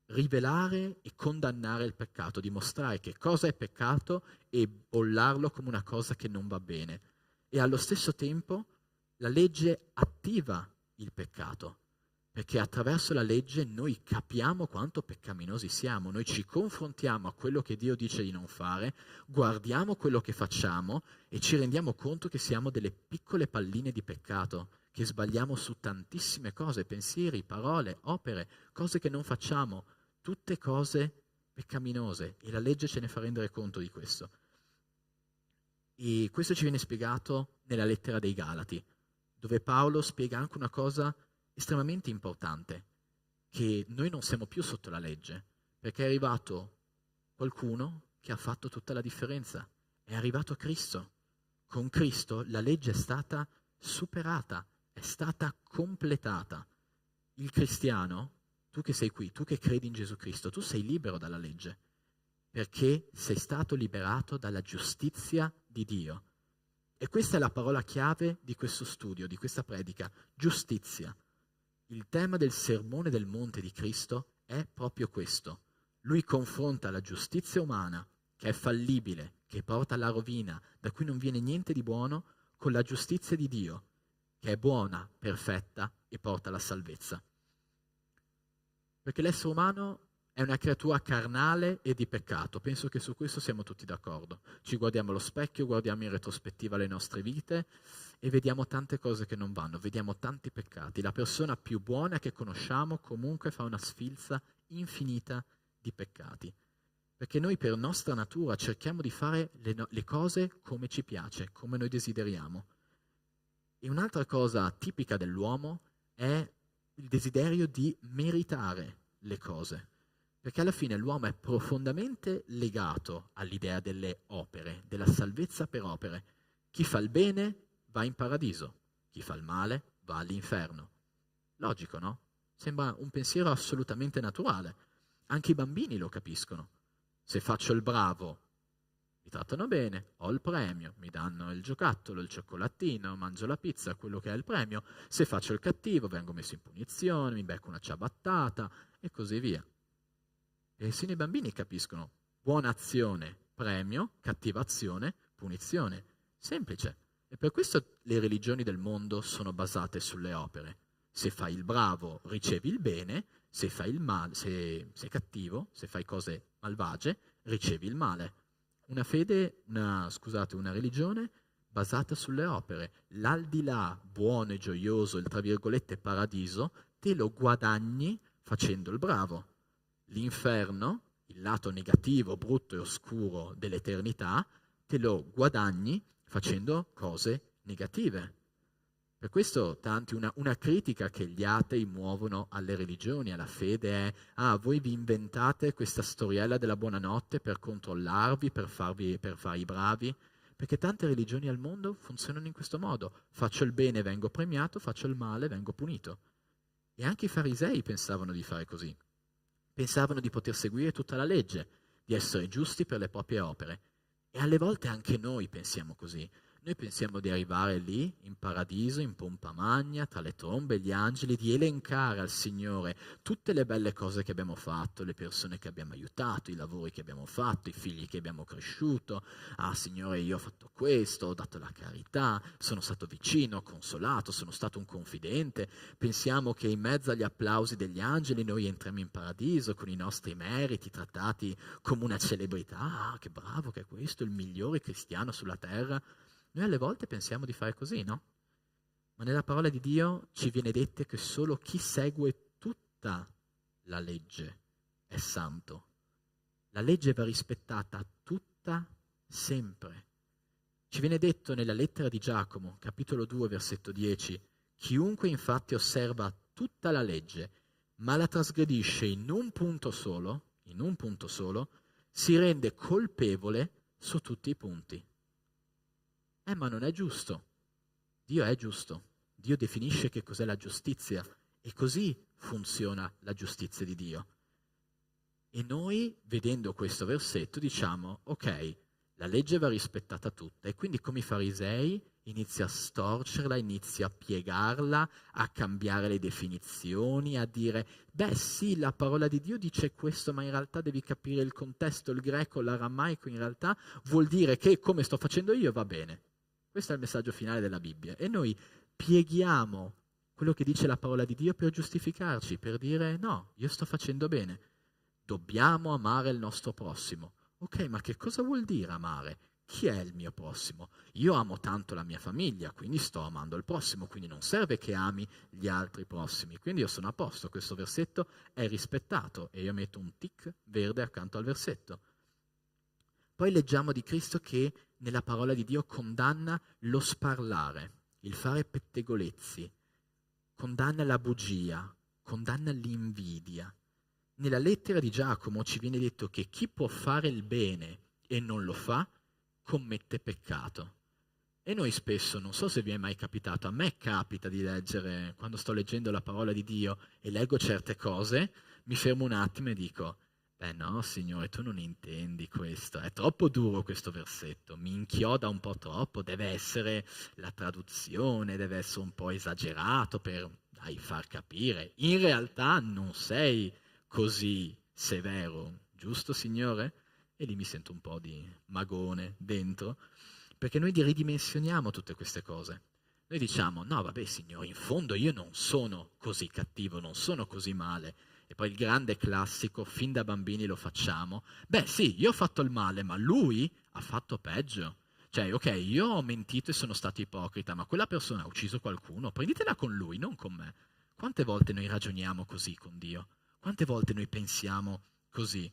rivelare e condannare il peccato, dimostrare che cosa è peccato e bollarlo come una cosa che non va bene. E allo stesso tempo la legge attiva il peccato, perché attraverso la legge noi capiamo quanto peccaminosi siamo, noi ci confrontiamo a quello che Dio dice di non fare, guardiamo quello che facciamo e ci rendiamo conto che siamo delle piccole palline di peccato, che sbagliamo su tantissime cose, pensieri, parole, opere, cose che non facciamo, tutte cose peccaminose, e la legge ce ne fa rendere conto di questo. E questo ci viene spiegato nella lettera dei Galati, dove Paolo spiega anche una cosa estremamente importante, che noi non siamo più sotto la legge, perché è arrivato qualcuno che ha fatto tutta la differenza, è arrivato Cristo. Con Cristo la legge è stata superata, è stata completata. Il cristiano, tu che sei qui, tu che credi in Gesù Cristo, tu sei libero dalla legge, perché sei stato liberato dalla giustizia di Dio. E questa è la parola chiave di questo studio, di questa predica, giustizia. Il tema del sermone del monte di Cristo è proprio questo. Lui confronta la giustizia umana, che è fallibile, che porta alla rovina, da cui non viene niente di buono, con la giustizia di Dio, che è buona, perfetta e porta alla salvezza. Perché l'essere umano è una creatura carnale e di peccato. Penso che su questo siamo tutti d'accordo. Ci guardiamo allo specchio, guardiamo in retrospettiva le nostre vite e vediamo tante cose che non vanno, vediamo tanti peccati. La persona più buona che conosciamo comunque fa una sfilza infinita di peccati. Perché noi per nostra natura cerchiamo di fare le cose come ci piace, come noi desideriamo. E un'altra cosa tipica dell'uomo è il desiderio di meritare le cose. Perché alla fine l'uomo è profondamente legato all'idea delle opere, della salvezza per opere. Chi fa il bene va in paradiso, chi fa il male va all'inferno. Logico, no? Sembra un pensiero assolutamente naturale. Anche i bambini lo capiscono. Se faccio il bravo, mi trattano bene, ho il premio, mi danno il giocattolo, il cioccolatino, mangio la pizza, quello che è il premio. Se faccio il cattivo, vengo messo in punizione, mi becco una ciabattata e così via. E persino i bambini capiscono. Buona azione, premio, cattiva azione, punizione. Semplice. E per questo le religioni del mondo sono basate sulle opere. Se fai il bravo, ricevi il bene, se fai il male, se sei cattivo, se fai cose malvagie, ricevi il male. Una religione basata sulle opere. L'aldilà buono e gioioso, il tra virgolette paradiso, te lo guadagni facendo il bravo. L'inferno, il lato negativo, brutto e oscuro dell'eternità, te lo guadagni facendo cose negative. Per questo una critica che gli atei muovono alle religioni, alla fede è: voi vi inventate questa storiella della buonanotte per controllarvi, per farvi bravi, perché tante religioni al mondo funzionano in questo modo: faccio il bene, vengo premiato, faccio il male, vengo punito. E anche i farisei pensavano di fare così, pensavano di poter seguire tutta la legge, di essere giusti per le proprie opere. E alle volte anche noi pensiamo così. Noi pensiamo di arrivare lì, in paradiso, in pompa magna, tra le trombe e gli angeli, di elencare al Signore tutte le belle cose che abbiamo fatto, le persone che abbiamo aiutato, i lavori che abbiamo fatto, i figli che abbiamo cresciuto. Signore, io ho fatto questo, ho dato la carità, sono stato vicino, ho consolato, sono stato un confidente. Pensiamo che in mezzo agli applausi degli angeli noi entriamo in paradiso con i nostri meriti, trattati come una celebrità. Che bravo che è questo, il migliore cristiano sulla terra. Noi alle volte pensiamo di fare così, no? Ma nella parola di Dio ci viene detto che solo chi segue tutta la legge è santo. La legge va rispettata tutta, sempre. Ci viene detto nella lettera di Giacomo, capitolo 2, versetto 10, chiunque infatti osserva tutta la legge, ma la trasgredisce in un punto solo, si rende colpevole su tutti i punti. Ma non è giusto. Dio è giusto. Dio definisce che cos'è la giustizia e così funziona la giustizia di Dio. E noi, vedendo questo versetto, diciamo: ok, la legge va rispettata tutta, e quindi come i farisei inizia a storcerla, inizia a piegarla, a cambiare le definizioni, a dire: beh sì, la parola di Dio dice questo, ma in realtà devi capire il contesto, il greco, l'aramaico in realtà vuol dire che come sto facendo io va bene. Questo è il messaggio finale della Bibbia. E noi pieghiamo quello che dice la parola di Dio per giustificarci, per dire: no, io sto facendo bene. Dobbiamo amare il nostro prossimo. Ok, ma che cosa vuol dire amare? Chi è il mio prossimo? Io amo tanto la mia famiglia, quindi sto amando il prossimo, quindi non serve che ami gli altri prossimi. Quindi io sono a posto, questo versetto è rispettato e io metto un tic verde accanto al versetto. Poi leggiamo di Cristo che nella parola di Dio condanna lo sparlare, il fare pettegolezzi, condanna la bugia, condanna l'invidia. Nella lettera di Giacomo ci viene detto che chi può fare il bene e non lo fa, commette peccato. E noi spesso, non so se vi è mai capitato, a me capita di leggere, quando sto leggendo la parola di Dio e leggo certe cose, mi fermo un attimo e dico: beh no, Signore, tu non intendi questo, è troppo duro questo versetto, mi inchioda un po' troppo, deve essere la traduzione, deve essere un po' esagerato per far capire. In realtà non sei così severo, giusto, Signore? E lì mi sento un po' di magone dentro, perché noi ridimensioniamo tutte queste cose. Noi diciamo: no, vabbè, Signore, in fondo io non sono così cattivo, non sono così male. E poi il grande classico, fin da bambini lo facciamo: beh sì, io ho fatto il male, ma lui ha fatto peggio. Cioè, ok, io ho mentito e sono stato ipocrita, ma quella persona ha ucciso qualcuno, prenditela con lui, non con me. Quante volte noi ragioniamo così con Dio? Quante volte noi pensiamo così?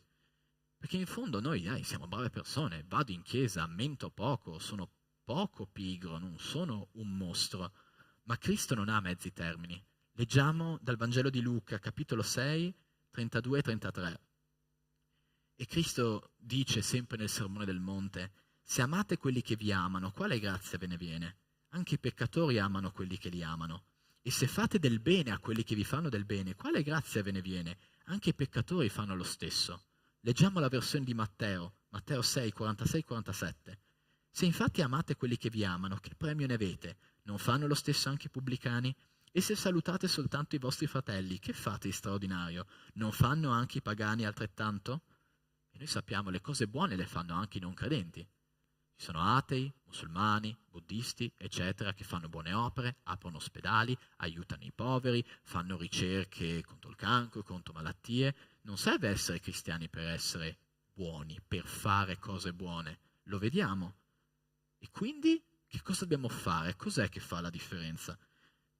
Perché in fondo noi siamo brave persone, vado in chiesa, mento poco, sono poco pigro, non sono un mostro, ma Cristo non ha mezzi termini. Leggiamo dal Vangelo di Luca, capitolo 6, 32 e 33. E Cristo dice sempre nel Sermone del Monte: se amate quelli che vi amano, quale grazia ve ne viene? Anche i peccatori amano quelli che li amano. E se fate del bene a quelli che vi fanno del bene, quale grazia ve ne viene? Anche i peccatori fanno lo stesso. Leggiamo la versione di Matteo 6, 46-47. Se infatti amate quelli che vi amano, che premio ne avete? Non fanno lo stesso anche i pubblicani? E se salutate soltanto i vostri fratelli, che fate di straordinario? Non fanno anche i pagani altrettanto? E noi sappiamo, le cose buone le fanno anche i non credenti. Ci sono atei, musulmani, buddisti, eccetera, che fanno buone opere, aprono ospedali, aiutano i poveri, fanno ricerche contro il cancro, contro malattie. Non serve essere cristiani per essere buoni, per fare cose buone. Lo vediamo. E quindi che cosa dobbiamo fare? Cos'è che fa la differenza?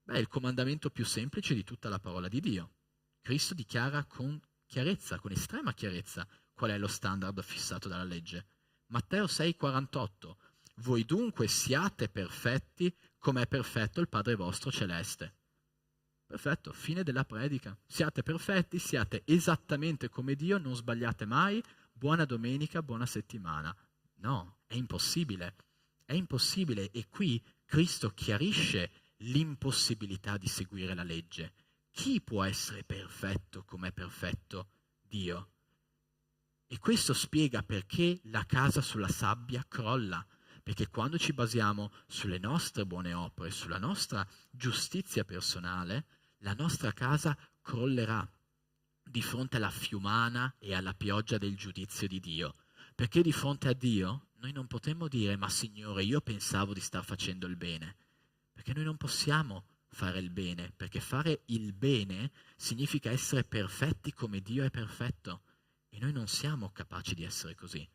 Beh, il comandamento più semplice di tutta la parola di Dio. Cristo dichiara con chiarezza, con estrema chiarezza: qual è lo standard fissato dalla legge. Matteo 6,48. Voi dunque siate perfetti come è perfetto il Padre vostro celeste. Perfetto, fine della predica. Siate perfetti, siate esattamente come Dio, non sbagliate mai. Buona domenica, buona settimana. No, è impossibile. È impossibile, e qui Cristo chiarisce l'impossibilità di seguire la legge. Chi può essere perfetto come è perfetto Dio? E questo spiega perché la casa sulla sabbia crolla. Perché quando ci basiamo sulle nostre buone opere, sulla nostra giustizia personale, la nostra casa crollerà di fronte alla fiumana e alla pioggia del giudizio di Dio. Perché di fronte a Dio noi non potremmo dire: ma Signore, io pensavo di star facendo il bene. Perché noi non possiamo fare il bene, perché fare il bene significa essere perfetti come Dio è perfetto. E noi non siamo capaci di essere così.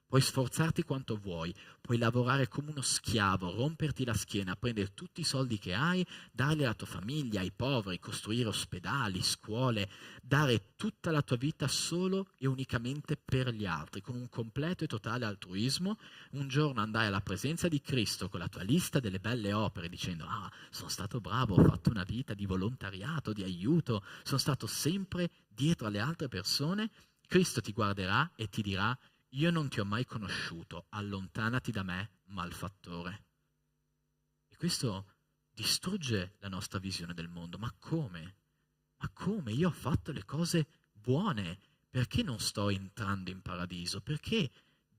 Puoi sforzarti quanto vuoi, puoi lavorare come uno schiavo, romperti la schiena, prendere tutti i soldi che hai, darli alla tua famiglia, ai poveri, costruire ospedali, scuole, dare tutta la tua vita solo e unicamente per gli altri, con un completo e totale altruismo. Un giorno andare alla presenza di Cristo con la tua lista delle belle opere dicendo: ah, sono stato bravo, ho fatto una vita di volontariato, di aiuto, sono stato sempre dietro alle altre persone. Cristo ti guarderà e ti dirà: io non ti ho mai conosciuto, allontanati da me, malfattore. E questo distrugge la nostra visione del mondo. Ma come? Ma come? Io ho fatto le cose buone, perché non sto entrando in paradiso? Perché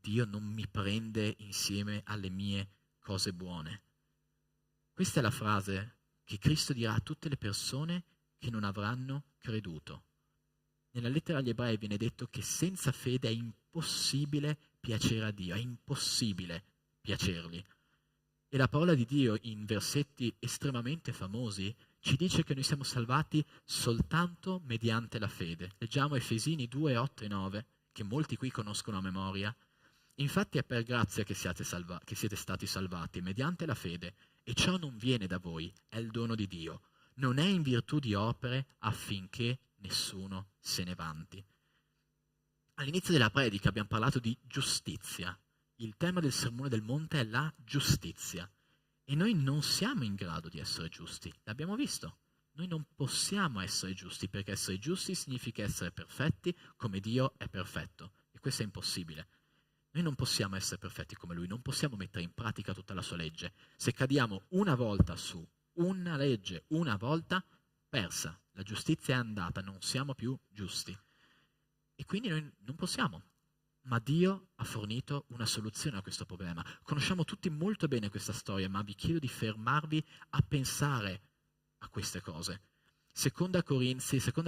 Dio non mi prende insieme alle mie cose buone? Questa è la frase che Cristo dirà a tutte le persone che non avranno creduto. Nella lettera agli Ebrei viene detto che senza fede è impossibile piacere a Dio, è impossibile piacergli. E la parola di Dio, in versetti estremamente famosi, ci dice che noi siamo salvati soltanto mediante la fede. Leggiamo Efesini 2, 8 e 9, che molti qui conoscono a memoria. Infatti è per grazia che siete stati salvati, mediante la fede, e ciò non viene da voi, è il dono di Dio. Non è in virtù di opere affinché nessuno se ne vanti. All'inizio della predica abbiamo parlato di giustizia. Il tema del Sermone del Monte è la giustizia. E noi non siamo in grado di essere giusti. L'abbiamo visto. Noi non possiamo essere giusti, perché essere giusti significa essere perfetti come Dio è perfetto. E questo è impossibile. Noi non possiamo essere perfetti come Lui, non possiamo mettere in pratica tutta la sua legge. Se cadiamo una volta su una legge, una volta, persa. La giustizia è andata, non siamo più giusti. E quindi noi non possiamo. Ma Dio ha fornito una soluzione a questo problema. Conosciamo tutti molto bene questa storia, ma vi chiedo di fermarvi a pensare a queste cose. Seconda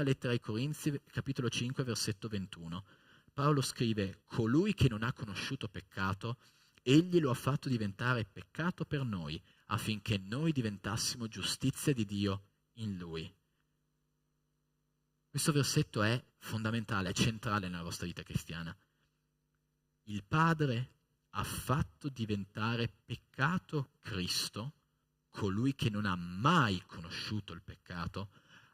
lettera ai Corinzi, capitolo 5, versetto 21. Paolo scrive: colui che non ha conosciuto peccato, egli lo ha fatto diventare peccato per noi, affinché noi diventassimo giustizia di Dio in lui. Questo versetto è fondamentale, è centrale nella vostra vita cristiana. Il Padre ha fatto diventare peccato Cristo, colui che non ha mai conosciuto il peccato,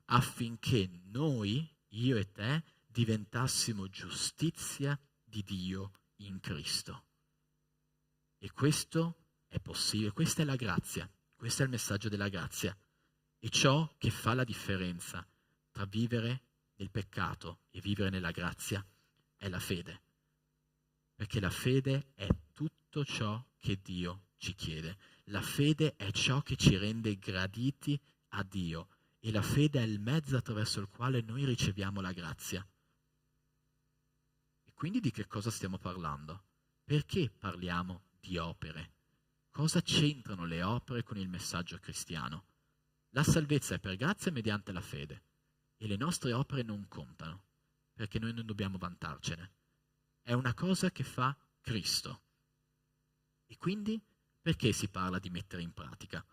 affinché noi, io e te, diventassimo giustizia di Dio in Cristo. E questo è possibile, questa è la grazia, questo è il messaggio della grazia. E ciò che fa la differenza tra vivere nel peccato e vivere nella grazia è la fede. Perché la fede è tutto ciò che Dio ci chiede. La fede è ciò che ci rende graditi a Dio. E la fede è il mezzo attraverso il quale noi riceviamo la grazia. E quindi di che cosa stiamo parlando? Perché parliamo di opere? Cosa c'entrano le opere con il messaggio cristiano? La salvezza è per grazia mediante la fede. E le nostre opere non contano, perché noi non dobbiamo vantarcene. È una cosa che fa Cristo. E quindi perché si parla di mettere in pratica?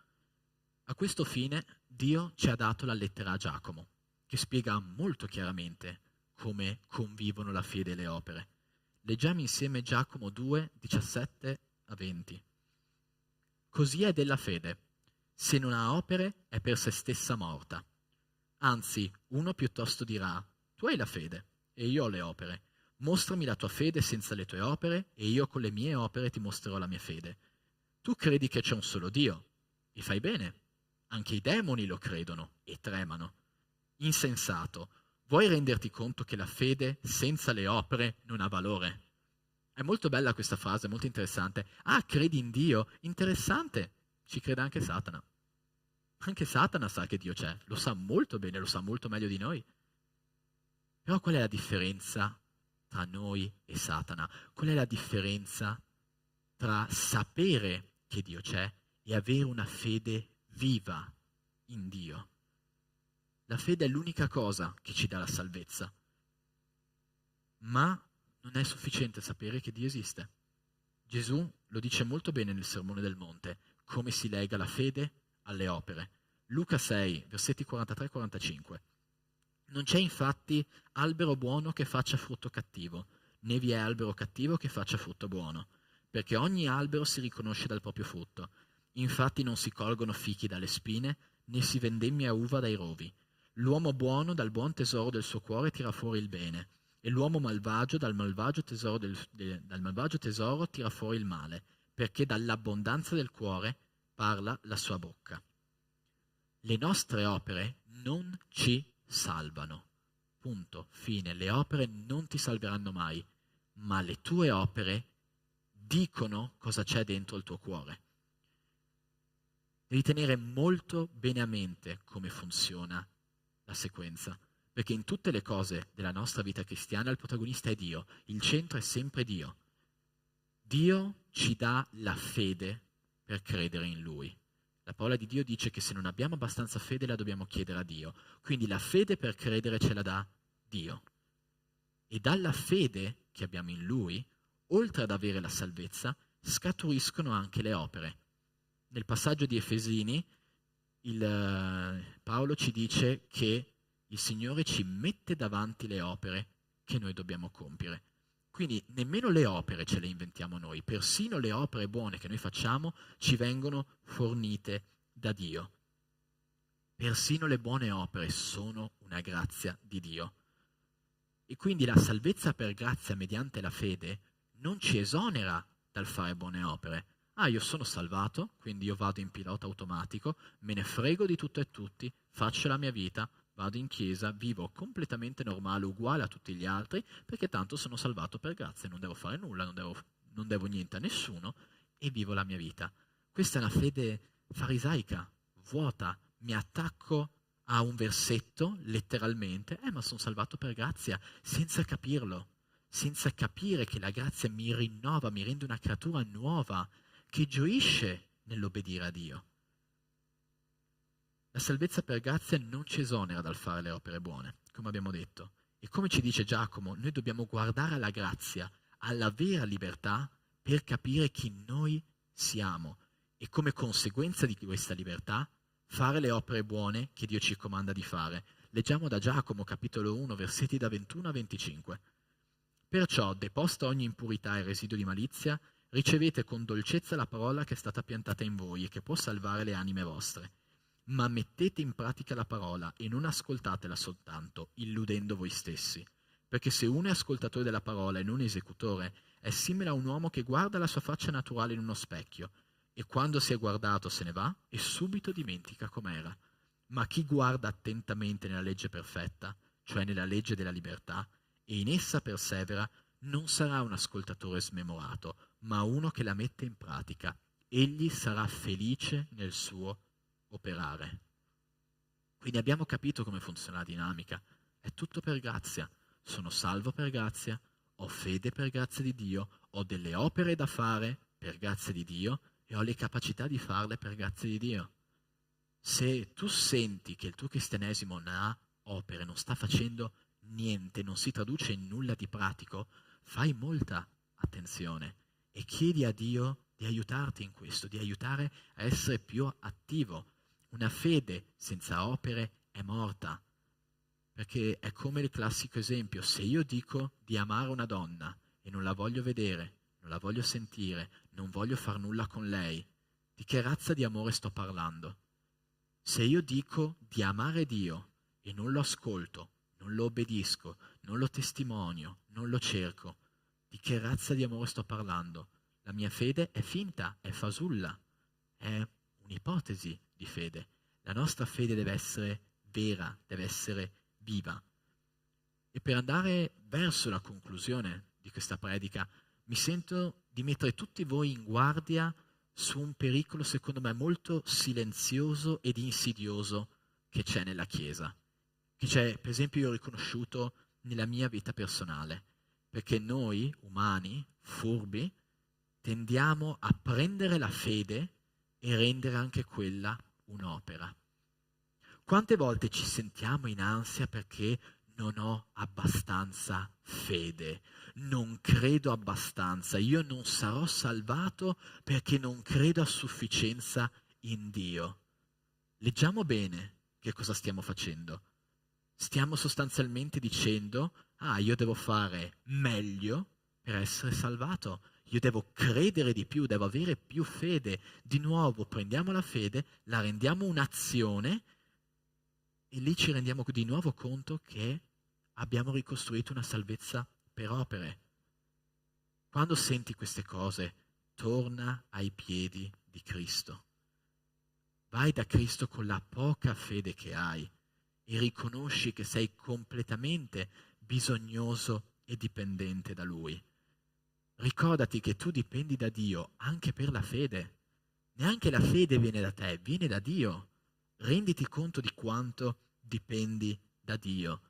A questo fine Dio ci ha dato la lettera a Giacomo, che spiega molto chiaramente come convivono la fede e le opere. Leggiamo insieme Giacomo 2, 17 a 20. Così è della fede. Se non ha opere è per se stessa morta. Anzi, uno piuttosto dirà: tu hai la fede e io ho le opere. Mostrami la tua fede senza le tue opere e io con le mie opere ti mostrerò la mia fede. Tu credi che c'è un solo Dio e fai bene. Anche i demoni lo credono e tremano. Insensato, vuoi renderti conto che la fede senza le opere non ha valore? È molto bella questa frase, molto interessante. Ah, credi in Dio? Interessante. Ci crede anche Satana. Anche Satana sa che Dio c'è, lo sa molto bene, lo sa molto meglio di noi. Però qual è la differenza tra noi e Satana? Qual è la differenza tra sapere che Dio c'è e avere una fede viva in Dio? La fede è l'unica cosa che ci dà la salvezza, ma non è sufficiente sapere che Dio esiste. Gesù lo dice molto bene nel Sermone del Monte, come si lega la fede alle opere. Luca 6, versetti 43-45. Non c'è infatti albero buono che faccia frutto cattivo, né vi è albero cattivo che faccia frutto buono, perché ogni albero si riconosce dal proprio frutto. Infatti non si colgono fichi dalle spine, né si vendemmia uva dai rovi. L'uomo buono dal buon tesoro del suo cuore tira fuori il bene, e l'uomo malvagio dal malvagio tesoro tira fuori il male, perché dall'abbondanza del cuore parla la sua bocca. Le nostre opere non ci salvano. Punto, fine. Le opere non ti salveranno mai, ma le tue opere dicono cosa c'è dentro il tuo cuore. Devi tenere molto bene a mente come funziona la sequenza, perché in tutte le cose della nostra vita cristiana il protagonista è Dio, il centro è sempre Dio. Dio ci dà la fede per credere in Lui. La parola di Dio dice che se non abbiamo abbastanza fede la dobbiamo chiedere a Dio. Quindi la fede per credere ce la dà Dio. E dalla fede che abbiamo in Lui, oltre ad avere la salvezza, scaturiscono anche le opere. Nel passaggio di Efesini, Paolo ci dice che il Signore ci mette davanti le opere che noi dobbiamo compiere. Quindi nemmeno le opere ce le inventiamo noi, persino le opere buone che noi facciamo ci vengono fornite da Dio. Persino le buone opere sono una grazia di Dio. E quindi la salvezza per grazia mediante la fede non ci esonera dal fare buone opere. Ah, io sono salvato, quindi io vado in pilota automatico, me ne frego di tutto e tutti, faccio la mia vita, vado in chiesa, vivo completamente normale, uguale a tutti gli altri, perché tanto sono salvato per grazia, non devo fare nulla, non devo niente a nessuno e vivo la mia vita. Questa è una fede farisaica, vuota. Mi attacco a un versetto, letteralmente, ma sono salvato per grazia, senza capirlo, senza capire che la grazia mi rinnova, mi rende una creatura nuova, che gioisce nell'obbedire a Dio. La salvezza per grazia non ci esonera dal fare le opere buone, come abbiamo detto. E come ci dice Giacomo, noi dobbiamo guardare alla grazia, alla vera libertà, per capire chi noi siamo e come conseguenza di questa libertà fare le opere buone che Dio ci comanda di fare. Leggiamo da Giacomo, capitolo 1, versetti da 21 a 25. Perciò, deposta ogni impurità e residuo di malizia, ricevete con dolcezza la parola che è stata piantata in voi e che può salvare le anime vostre. Ma mettete in pratica la parola e non ascoltatela soltanto, illudendo voi stessi. Perché se uno è ascoltatore della parola e non esecutore, è simile a un uomo che guarda la sua faccia naturale in uno specchio, e quando si è guardato se ne va e subito dimentica com'era. Ma chi guarda attentamente nella legge perfetta, cioè nella legge della libertà, e in essa persevera, non sarà un ascoltatore smemorato, ma uno che la mette in pratica. Egli sarà felice nel suo operare. Quindi abbiamo capito come funziona la dinamica. È tutto per grazia. Sono salvo per grazia, ho fede per grazia di Dio, ho delle opere da fare per grazia di Dio e ho le capacità di farle per grazia di Dio. Se tu senti che il tuo cristianesimo non ha opere, non sta facendo niente, non si traduce in nulla di pratico, fai molta attenzione e chiedi a Dio di aiutarti in questo, di aiutare a essere più attivo. Una fede senza opere è morta, perché è come il classico esempio: se io dico di amare una donna e non la voglio vedere, non la voglio sentire, non voglio far nulla con lei, di che razza di amore sto parlando? Se io dico di amare Dio e non lo ascolto, non lo obbedisco, non lo testimonio, non lo cerco, di che razza di amore sto parlando? La mia fede è finta, è fasulla, è un'ipotesi di fede. La nostra fede deve essere vera, deve essere viva. E per andare verso la conclusione di questa predica, mi sento di mettere tutti voi in guardia su un pericolo, secondo me, molto silenzioso ed insidioso che c'è nella Chiesa. Che c'è, per esempio, io ho riconosciuto nella mia vita personale, perché noi, umani, furbi, tendiamo a prendere la fede e rendere anche quella un'opera. Quante volte ci sentiamo in ansia perché non ho abbastanza fede, non credo abbastanza, io non sarò salvato perché non credo a sufficienza in Dio. Leggiamo bene che cosa stiamo facendo. Stiamo sostanzialmente dicendo, io devo fare meglio per essere salvato, io devo credere di più, devo avere più fede. Di nuovo prendiamo la fede, la rendiamo un'azione e lì ci rendiamo di nuovo conto che abbiamo ricostruito una salvezza per opere. Quando senti queste cose, torna ai piedi di Cristo. Vai da Cristo con la poca fede che hai e riconosci che sei completamente bisognoso e dipendente da Lui. Ricordati che tu dipendi da Dio anche per la fede. Neanche la fede viene da te, viene da Dio. Renditi conto di quanto dipendi da Dio.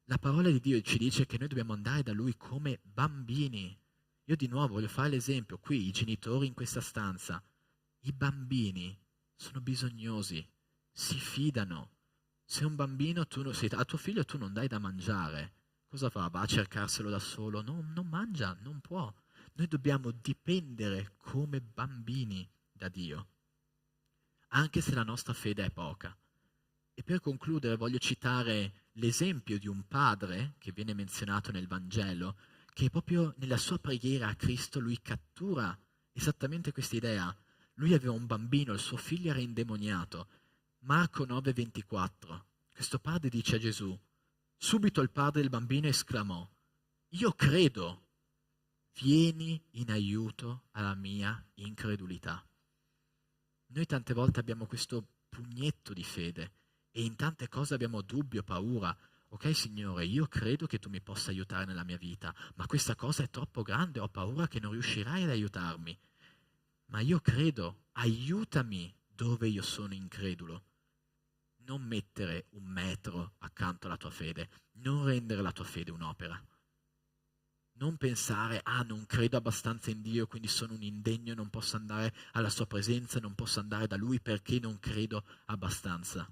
La parola di Dio ci dice che noi dobbiamo andare da Lui come bambini. Io di nuovo voglio fare l'esempio, qui i genitori in questa stanza, i bambini sono bisognosi, si fidano. Se un bambino a tuo figlio tu non dai da mangiare, cosa fa? Va a cercarselo da solo? No, non mangia, non può. Noi dobbiamo dipendere come bambini da Dio, anche se la nostra fede è poca. E per concludere voglio citare l'esempio di un padre che viene menzionato nel Vangelo, che proprio nella sua preghiera a Cristo lui cattura esattamente questa idea. Lui aveva un bambino, il suo figlio era indemoniato. Marco 9,24. Questo padre dice a Gesù, subito il padre del bambino esclamò, io credo, vieni in aiuto alla mia incredulità. Noi tante volte abbiamo questo pugnetto di fede e in tante cose abbiamo dubbio, paura. Ok Signore, io credo che tu mi possa aiutare nella mia vita, ma questa cosa è troppo grande, ho paura che non riuscirai ad aiutarmi. Ma io credo, aiutami dove io sono incredulo. Non mettere un metro accanto alla tua fede, non rendere la tua fede un'opera. Non pensare, non credo abbastanza in Dio, quindi sono un indegno, non posso andare alla sua presenza, non posso andare da Lui perché non credo abbastanza.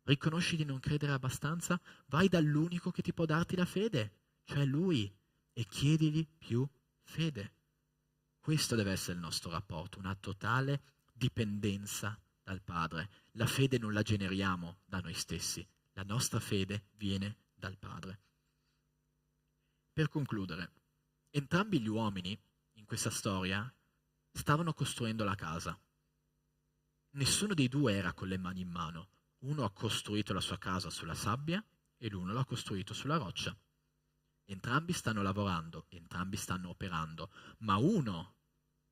Riconosci di non credere abbastanza, vai dall'unico che ti può darti la fede, cioè Lui, e chiedigli più fede. Questo deve essere il nostro rapporto, una totale dipendenza dal Padre. La fede non la generiamo da noi stessi, la nostra fede viene dal Padre. Per concludere, entrambi gli uomini in questa storia stavano costruendo la casa. Nessuno dei due era con le mani in mano. Uno ha costruito la sua casa sulla sabbia e l'uno l'ha costruito sulla roccia. Entrambi stanno lavorando, entrambi stanno operando, ma uno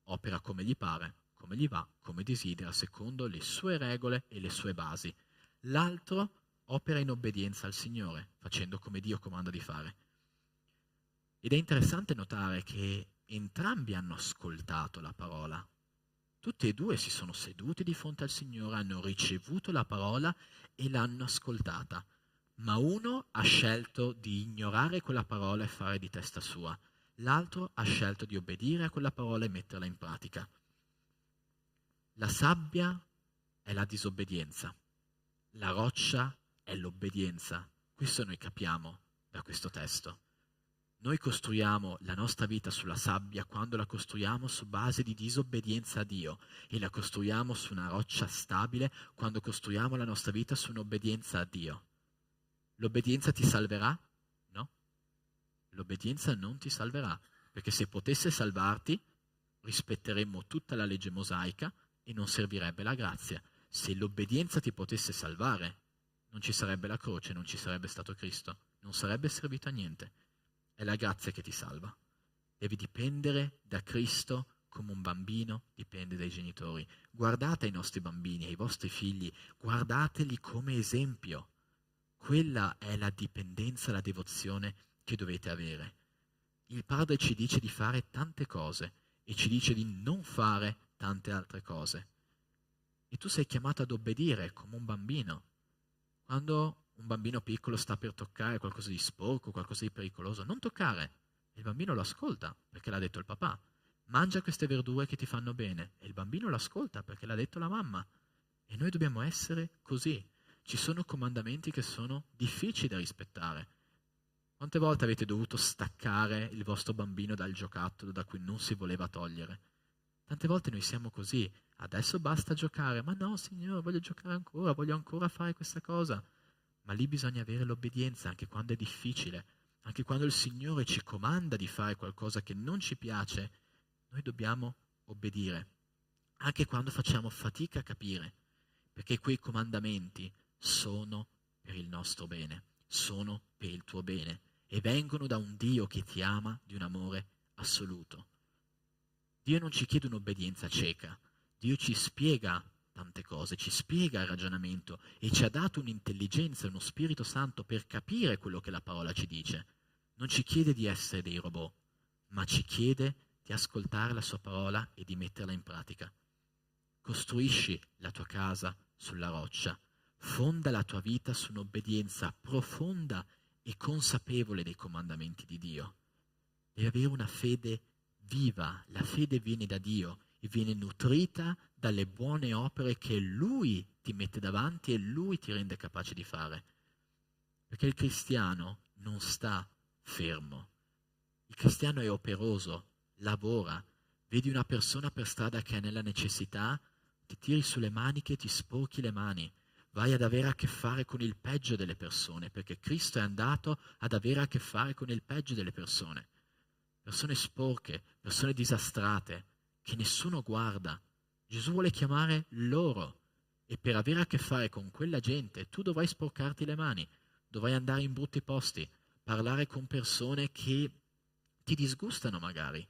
opera come gli pare, come gli va, come desidera, secondo le sue regole e le sue basi. L'altro opera in obbedienza al Signore, facendo come Dio comanda di fare. Ed è interessante notare che entrambi hanno ascoltato la parola. Tutti e due si sono seduti di fronte al Signore, hanno ricevuto la parola e l'hanno ascoltata. Ma uno ha scelto di ignorare quella parola e fare di testa sua. L'altro ha scelto di obbedire a quella parola e metterla in pratica. La sabbia è la disobbedienza. La roccia è l'obbedienza. Questo noi capiamo da questo testo. Noi costruiamo la nostra vita sulla sabbia quando la costruiamo su base di disobbedienza a Dio e la costruiamo su una roccia stabile quando costruiamo la nostra vita su un'obbedienza a Dio. L'obbedienza ti salverà? No. L'obbedienza non ti salverà, perché se potesse salvarti rispetteremmo tutta la legge mosaica e non servirebbe la grazia. Se l'obbedienza ti potesse salvare, non ci sarebbe la croce, non ci sarebbe stato Cristo. non sarebbe servito a niente. È la grazia che ti salva. Devi dipendere da Cristo come un bambino dipende dai genitori. Guardate ai nostri bambini, ai vostri figli, guardateli come esempio. Quella è la dipendenza, la devozione che dovete avere. Il Padre ci dice di fare tante cose e ci dice di non fare tante altre cose. E tu sei chiamato ad obbedire come un bambino. Quando un bambino piccolo sta per toccare qualcosa di sporco, qualcosa di pericoloso, non toccare. Il bambino lo ascolta perché l'ha detto il papà. Mangia queste verdure che ti fanno bene. E il bambino lo ascolta perché l'ha detto la mamma. E noi dobbiamo essere così. Ci sono comandamenti che sono difficili da rispettare. Quante volte avete dovuto staccare il vostro bambino dal giocattolo da cui non si voleva togliere? Tante volte noi siamo così. Adesso basta giocare. Ma no, Signore, voglio giocare ancora, voglio ancora fare questa cosa. Ma lì bisogna avere l'obbedienza anche quando è difficile. Anche quando il Signore ci comanda di fare qualcosa che non ci piace, noi dobbiamo obbedire. Anche quando facciamo fatica a capire. Perché quei comandamenti sono per il nostro bene, sono per il tuo bene e vengono da un Dio che ti ama di un amore assoluto. Dio non ci chiede un'obbedienza cieca, Dio ci spiega tante cose, ci spiega il ragionamento e ci ha dato un'intelligenza, uno Spirito Santo per capire quello che la parola ci dice. Non ci chiede di essere dei robot, ma ci chiede di ascoltare la sua parola e di metterla in pratica. Costruisci la tua casa sulla roccia, fonda la tua vita su un'obbedienza profonda e consapevole dei comandamenti di Dio. Devi avere una fede viva, la fede viene da Dio e viene nutrita dalle buone opere che Lui ti mette davanti e Lui ti rende capace di fare. Perché il cristiano non sta fermo, il cristiano è operoso, lavora. Vedi una persona per strada che è nella necessità, ti tiri sulle maniche e ti sporchi le mani. Vai ad avere a che fare con il peggio delle persone, perché Cristo è andato ad avere a che fare con il peggio delle persone. Persone sporche, persone disastrate, che nessuno guarda. Gesù vuole chiamare loro e per avere a che fare con quella gente tu dovrai sporcarti le mani, dovrai andare in brutti posti, parlare con persone che ti disgustano magari.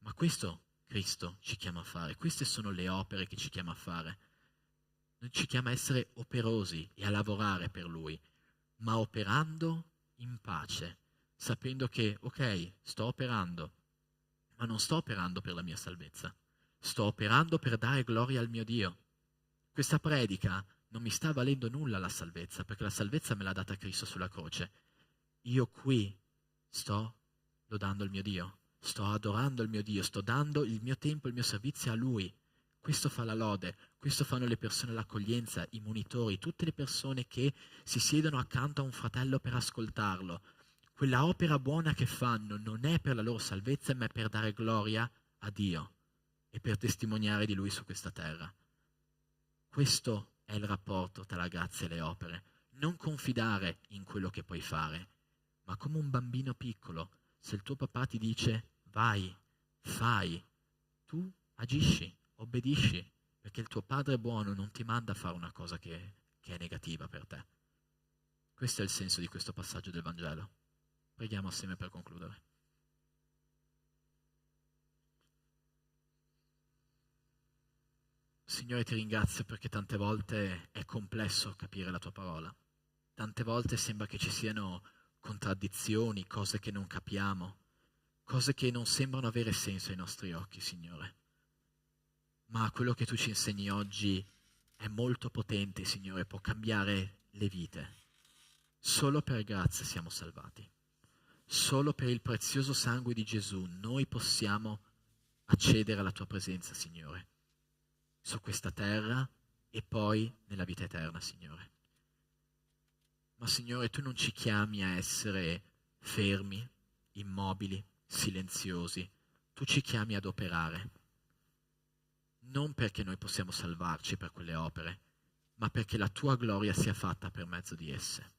Ma questo Cristo ci chiama a fare, queste sono le opere che ci chiama a fare. Non ci chiama a essere operosi e a lavorare per Lui, ma operando in pace, sapendo che, ok, sto operando, ma non sto operando per la mia salvezza, sto operando per dare gloria al mio Dio. Questa predica non mi sta valendo nulla la salvezza, perché la salvezza me l'ha data Cristo sulla croce. Io qui sto lodando il mio Dio. Sto adorando il mio Dio, sto dando il mio tempo, il mio servizio a Lui. Questo fa la lode, questo fanno le persone all'accoglienza, i monitori, tutte le persone che si siedono accanto a un fratello per ascoltarlo. Quella opera buona che fanno non è per la loro salvezza, ma è per dare gloria a Dio e per testimoniare di Lui su questa terra. Questo è il rapporto tra la grazia e le opere. Non confidare in quello che puoi fare, ma come un bambino piccolo, se il tuo papà ti dice vai, fai, tu agisci, obbedisci, perché il tuo Padre buono non ti manda a fare una cosa che è negativa per te. Questo è il senso di questo passaggio del Vangelo. Preghiamo assieme per concludere. Signore, ti ringrazio perché tante volte è complesso capire la tua parola. Tante volte sembra che ci siano contraddizioni, cose che non capiamo, cose che non sembrano avere senso ai nostri occhi, Signore. Ma quello che tu ci insegni oggi è molto potente, Signore, può cambiare le vite. Solo per grazia siamo salvati. Solo per il prezioso sangue di Gesù noi possiamo accedere alla tua presenza, Signore, su questa terra e poi nella vita eterna, Signore. Ma, Signore, tu non ci chiami a essere fermi, immobili, silenziosi. Tu ci chiami ad operare. Non perché noi possiamo salvarci per quelle opere, ma perché la tua gloria sia fatta per mezzo di esse.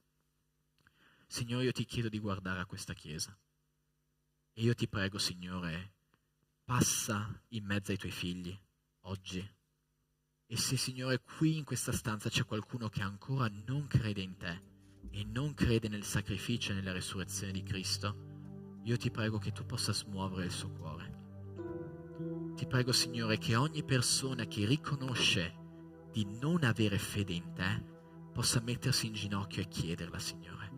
Signore, io ti chiedo di guardare a questa Chiesa. E io ti prego, Signore, passa in mezzo ai tuoi figli oggi. E se, Signore, qui in questa stanza c'è qualcuno che ancora non crede in te, e non crede nel sacrificio e nella resurrezione di Cristo, io ti prego che tu possa smuovere il suo cuore. Ti prego, Signore, che ogni persona che riconosce di non avere fede in te possa mettersi in ginocchio e chiederla, Signore.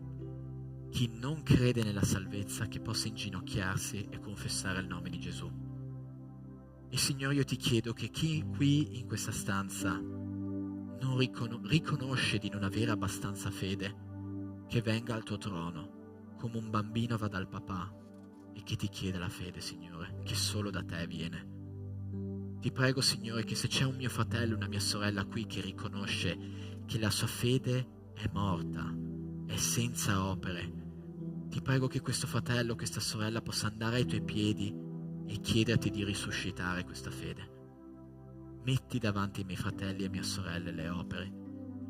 Chi non crede nella salvezza, che possa inginocchiarsi e confessare il nome di Gesù. E Signore, io ti chiedo che chi qui in questa stanza non riconosce di non avere abbastanza fede, che venga al tuo trono come un bambino va dal papà e che ti chiede la fede, Signore, che solo da te viene. Ti prego, Signore, che se c'è un mio fratello, una mia sorella qui che riconosce che la sua fede è morta, è senza opere, ti prego che questo fratello, questa sorella possa andare ai tuoi piedi e chiederti di risuscitare questa fede. Metti davanti ai miei fratelli e mie sorelle le opere.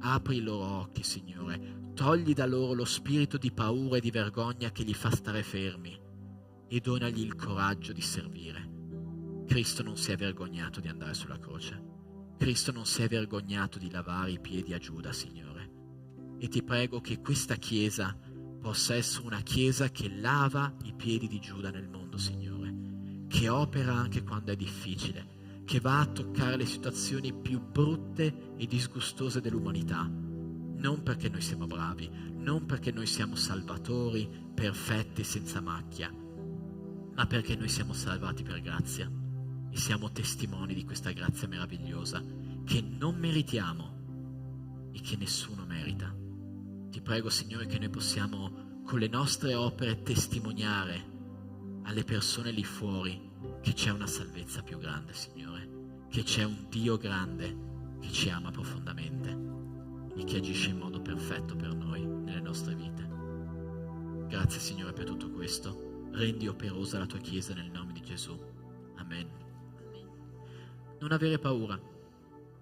Apri i loro occhi, Signore. Togli da loro lo spirito di paura e di vergogna che li fa stare fermi e donagli il coraggio di servire. Cristo non si è vergognato di andare sulla croce. Cristo non si è vergognato di lavare i piedi a Giuda, Signore. E ti prego che questa Chiesa possa essere una Chiesa che lava i piedi di Giuda nel mondo, Signore, che opera anche quando è difficile, che va a toccare le situazioni più brutte e disgustose dell'umanità, non perché noi siamo bravi, non perché noi siamo salvatori, perfetti, senza macchia, ma perché noi siamo salvati per grazia e siamo testimoni di questa grazia meravigliosa che non meritiamo e che nessuno merita. Ti prego, Signore, che noi possiamo con le nostre opere testimoniare alle persone lì fuori che c'è una salvezza più grande, Signore, che c'è un Dio grande che ci ama profondamente e che agisce in modo perfetto per noi nelle nostre vite. Grazie, Signore, per tutto questo. Rendi operosa la tua Chiesa nel nome di Gesù. Amen. Non avere paura.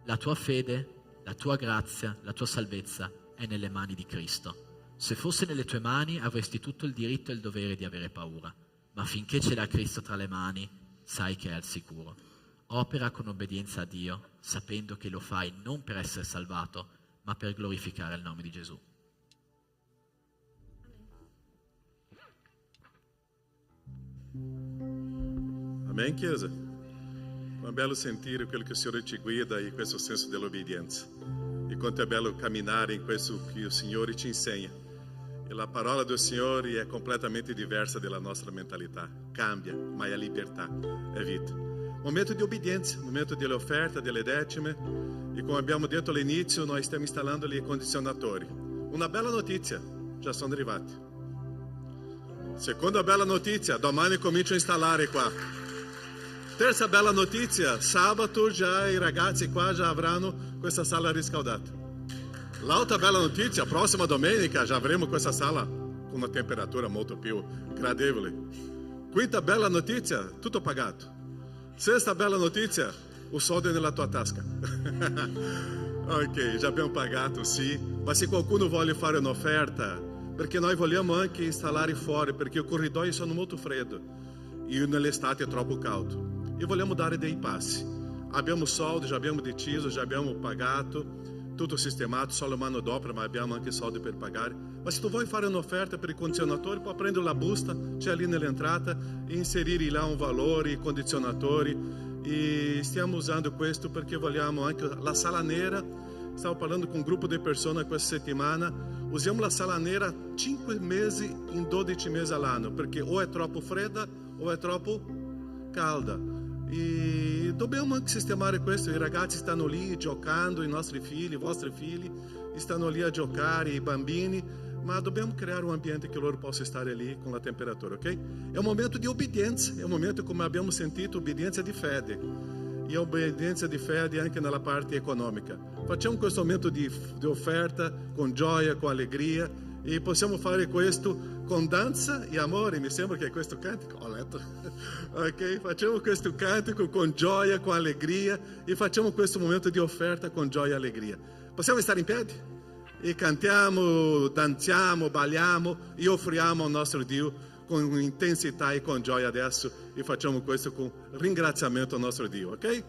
La tua fede, la tua grazia, la tua salvezza è nelle mani di Cristo. Se fosse nelle tue mani avresti tutto il diritto e il dovere di avere paura, ma finché ce l'ha Cristo tra le mani, sai che è al sicuro. Opera con obbedienza a Dio, sapendo che lo fai non per essere salvato, ma per glorificare il nome di Gesù. Amém, Chiesa? È bello sentire quello che il Signore ci guida e questo senso dell'obbedienza. E quanto è bello camminare in questo che il Signore ci insegna. E la parola del Signore è completamente diversa dalla nostra mentalità. Cambia, ma è libertà, è vita. Momento di obbedienza, momento delle offerte, delle decime. E come abbiamo detto all'inizio, noi stiamo installando i condizionatori. Una bella notizia, già sono arrivati. Seconda bella notizia, domani comincio a installare qua. Terza bella notizia, sabato già i ragazzi qua già avranno questa sala riscaldata. L'altra bella notizia, prossima domenica già avremo questa sala con una temperatura molto più gradevole. Quinta bella notizia, tutto pagato. Sesta bella notizia, o soldo è nella tua tasca. Ok, già abbiamo pagato, sì. Ma se qualcuno vuole fare un'offerta, perché noi vogliamo anche installare fuori, perché i corridoi sono molto freddi e nell'estate è troppo caldo. E vogliamo dare dei passi. Abbiamo soldi, già abbiamo deciso, già abbiamo pagato, tutto sistemato, solo mano d'opera, ma abbiamo anche soldi per pagare. Ma se tu vuoi fare un'offerta per i condizionatori, puoi prendere la busta, c'è lì nell'entrata, e inserire là un valore, i condizionatori. E stiamo usando questo perché vogliamo anche la sala nera. Stavo parlando con un gruppo di persone questa settimana. Usiamo la sala nera 5 mesi in 12 mesi all'anno, perché o è troppo fredda o è troppo calda. E dobbiamo anche sistemare questo. I ragazzi stanno lì giocando, i nostri figli, i vostri figli stanno lì a giocare, i bambini, ma dobbiamo creare un ambiente che loro possano stare lì con la temperatura, ok? È un momento di obbedienza, è un momento, come abbiamo sentito, obbedienza di fede e obbedienza di fede anche nella parte economica. Facciamo questo momento di offerta con gioia, con allegria, e possiamo fare questo con danza e amore. Mi sembra che è questo cantico, ho letto. Ok, facciamo questo cantico con gioia, con allegria, e facciamo questo momento di offerta con gioia e allegria. Possiamo stare in piedi e cantiamo, danziamo, balliamo e offriamo al nostro Dio con intensità e con gioia adesso, e facciamo questo con ringraziamento al nostro Dio, ok?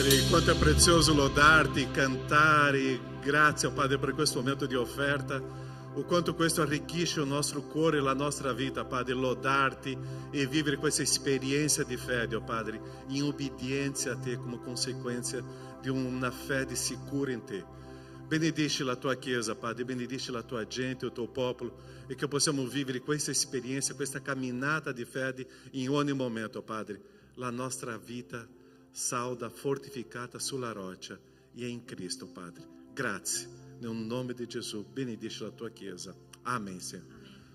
Padre, quanto è prezioso lodarti, cantare. Grazie, oh Padre, per questo momento di offerta. O quanto questo arricchisce il nostro cuore e la nostra vita, Padre, lodarti e vivere questa esperienza di fede, oh Padre, in obbedienza a Te come conseguenza di una fede sicura in Te. Benedici la Tua Chiesa, Padre, benedici la Tua gente, il Tuo popolo, e che possiamo vivere questa esperienza, questa camminata di fede in ogni momento, Padre. La nostra vita salda, fortificata sulla roccia e in Cristo, Padre. Grazie. Nel nome di Gesù, benedici la Tua Chiesa. Amen, Signore.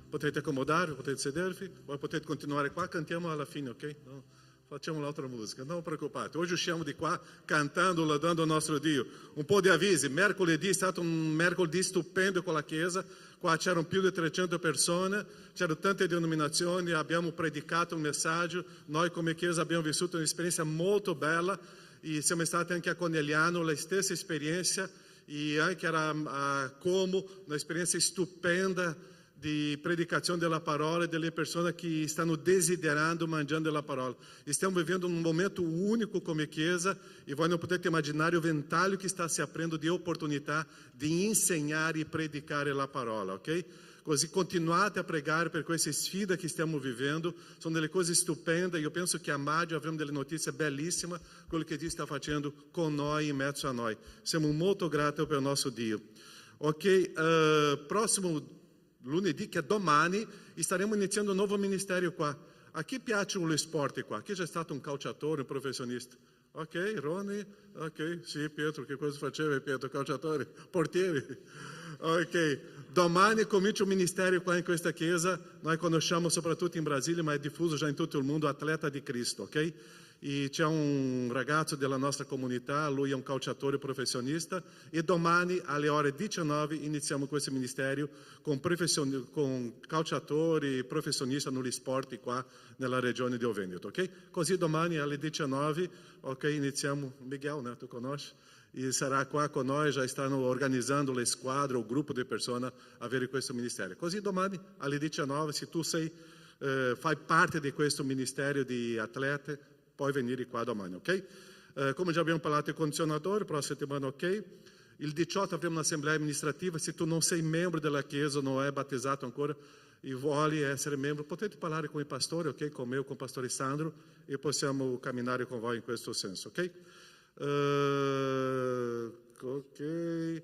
Potete accomodarvi, potete sedervi, poi potete continuare qua, cantiamo alla fine, ok? No, facciamo l'altra musica, non preoccupate. Oggi usciamo di qua cantando, lodando il nostro Dio. Un po' di avvisi, mercoledì è stato un mercoledì stupendo con la Chiesa, qua c'erano più di 300 persone, c'erano tante denominazioni, abbiamo predicato un messaggio, noi come Chiesa abbiamo vissuto un'esperienza molto bella e siamo stati anche a Conegliano, la stessa esperienza, e anche era a Como un'esperienza stupenda di predicazione della parola e delle persone che stanno desiderando mangiando la parola. Stiamo vivendo un momento unico come Chiesa e voi non potete immaginare il ventaglio che sta si aprendo di opportunità di insegnare e predicare la parola, ok? Così continuate a pregare per queste sfide che stiamo vivendo, sono delle cose stupende. Io penso che a maggio avremo delle notizie bellissime, quello che Dio sta facendo con noi, in mezzo a noi. Siamo molto grati per il nostro Dio. Ok, prossimo lunedì, che è domani, staremo iniziando un nuovo ministero qua. A chi piacciono gli sport qua? Chi è già stato un calciatore, un professionista? Ok, Ronnie? Ok, sì, Pietro, che cosa faceva Pietro? Calciatore? Portiere? Ok, domani comincia un ministero qua in questa chiesa, noi conosciamo soprattutto in Brasile, ma è diffuso già in tutto il mondo, Atleta di Cristo, ok? E c'è un ragazzo della nostra comunità, lui è un calciatore professionista, e domani alle ore 19 iniziamo questo ministero con calciatori professionisti negli sport qua nella regione di Veneto, ok? Così domani alle 19, ok, iniziamo, Miguel, né, tu conosci? E sarà qua con noi, già stanno organizzando le squadre, o gruppo di persone a avere questo ministero. Così domani alle 19, se tu fai parte di questo ministero di atlete, puoi venire qua domani, ok? Come già abbiamo parlato di condizionatore, prossima settimana, ok? Il 18 avremo un'assemblea amministrativa, se tu non sei membro della Chiesa, non è battezzato ancora e vuoi essere membro, potete parlare con i pastori, ok? Con me o con il pastore Sandro, e possiamo camminare con voi in questo senso, ok? Ok,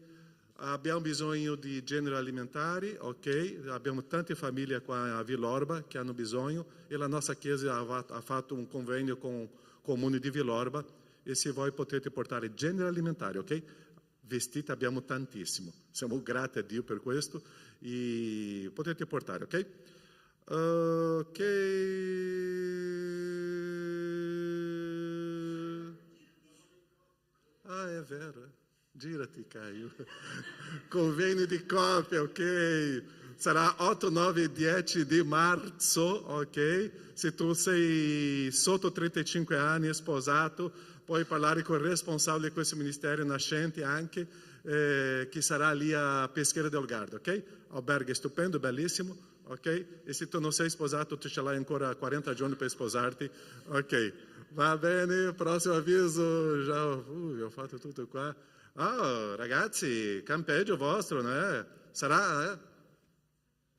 abbiamo bisogno di generi alimentari, ok? Abbiamo tante famiglie qua a Villorba che hanno bisogno e la nostra chiesa ha fatto un convegno con il comune di Villorba e se voi potete portare generi alimentari, ok? Vestiti abbiamo tantissimo, siamo grati a Dio per questo e potete portare, ok? Ok. Ah, è vero, girati Caio. Convegno di coppia, ok? Sarà 8, 9 e 10 di marzo, ok? Se tu sei sotto 35 anni, sposato, puoi parlare con il responsabile di questo ministero nascente anche, che sarà lì a Peschiera del Garda, ok? Albergo stupendo, bellissimo, ok? E se tu non sei sposato, tu ce l'hai ancora 40 giorni per sposarti, ok? Va bene, prossimo avviso, già ho fatto tutto qua. Oh, ragazzi, campeggio vostro, né? Sarà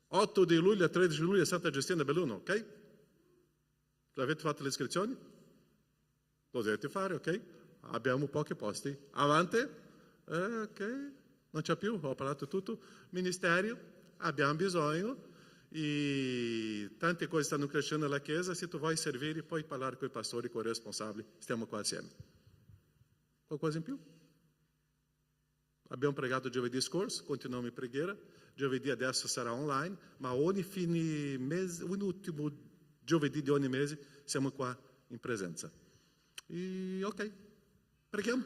8 di luglio a 13 di luglio a Santa Giustina Belluno, ok? Avete fatto le iscrizioni? Lo dovete fare, ok? Abbiamo pochi posti. Avanti? Ok, non c'è più, ho parlato tutto. Ministero, abbiamo bisogno. E tante cose stanno crescendo nella Chiesa, se tu vuoi servire puoi parlare con i pastori, con i responsabili, stiamo qua assieme. Qualcosa in più? Abbiamo pregato giovedì scorso, continuiamo in preghiera, giovedì adesso sarà online, ma ogni fine mese, un ultimo giovedì di ogni mese siamo qua in presenza. E ok, preghiamo.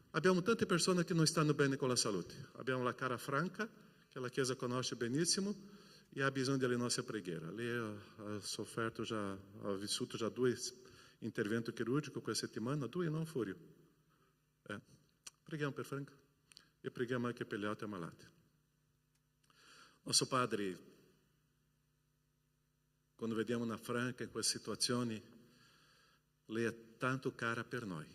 Abbiamo tante persone che non stanno bene con la salute, abbiamo la cara Franca, che la Chiesa conosce benissimo, e ha bisogno delle nostre preghiere. Lei ha sofferto già, ha vissuto già 2 interventi chirurgici questa settimana, 2 non fuori. Preghiamo per Franca e preghiamo anche per gli altri ammalati. Nostro Padre, quando vediamo una Franca in queste situazioni, lei è tanto cara per noi.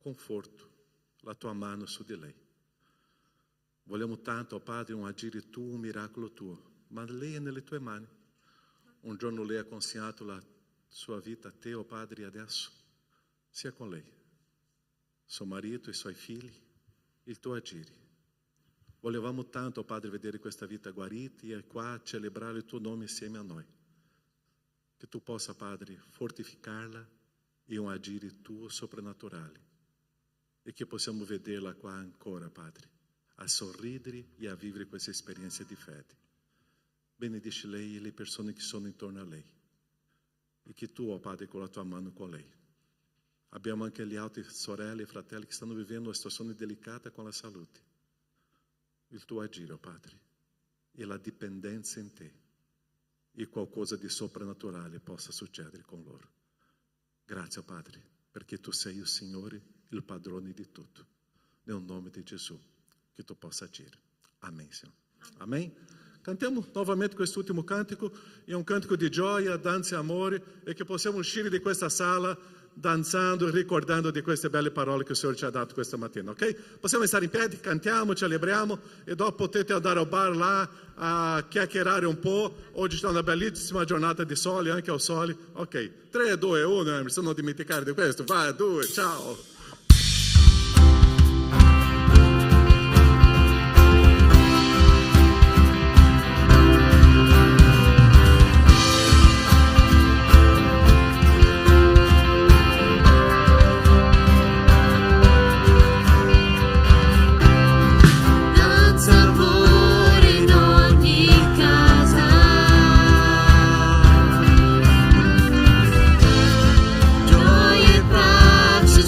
conforto, la tua mano su di lei. Vogliamo tanto, Padre, un agire tuo, un miracolo tuo, ma lei è nelle tue mani. Un giorno lei ha consegnato la sua vita a te, oh Padre, e adesso sia con lei, suo marito, i suoi figli, il tuo agire. Volevamo tanto, oh Padre, vedere questa vita guarita e qua celebrare il tuo nome insieme a noi. Che tu possa, Padre, fortificarla in un agire tuo soprannaturale e che possiamo vederla qua ancora, Padre, a sorridere e a vivere questa esperienza di fede. Benedici lei e le persone che sono intorno a lei e che tu, oh Padre, con la tua mano con lei. Abbiamo anche le altre sorelle e fratelli che stanno vivendo una situazione delicata con la salute. Il tuo agire, oh Padre, e la dipendenza in te e qualcosa di soprannaturale possa succedere con loro. Grazie, oh Padre, perché tu sei il Signore, il padrone di tutto. Nel nome di Gesù, che tu possa agire. Amen, Signore. Amen. Cantiamo novamente quest'ultimo cantico, è un cantico di gioia, danza e amore, e che possiamo uscire di questa sala danzando e ricordando di queste belle parole che il Signore ci ha dato questa mattina, ok? Possiamo stare in piedi, cantiamo, celebriamo e dopo potete andare al bar là a chiacchierare un po'. Oggi c'è una bellissima giornata di sole, anche al sole. Ok, 3, 2, 1, Emerson, non dimenticare di questo. Vai, 2, ciao! Gioia e pace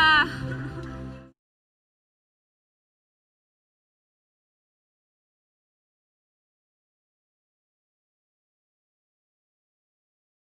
Alleluia.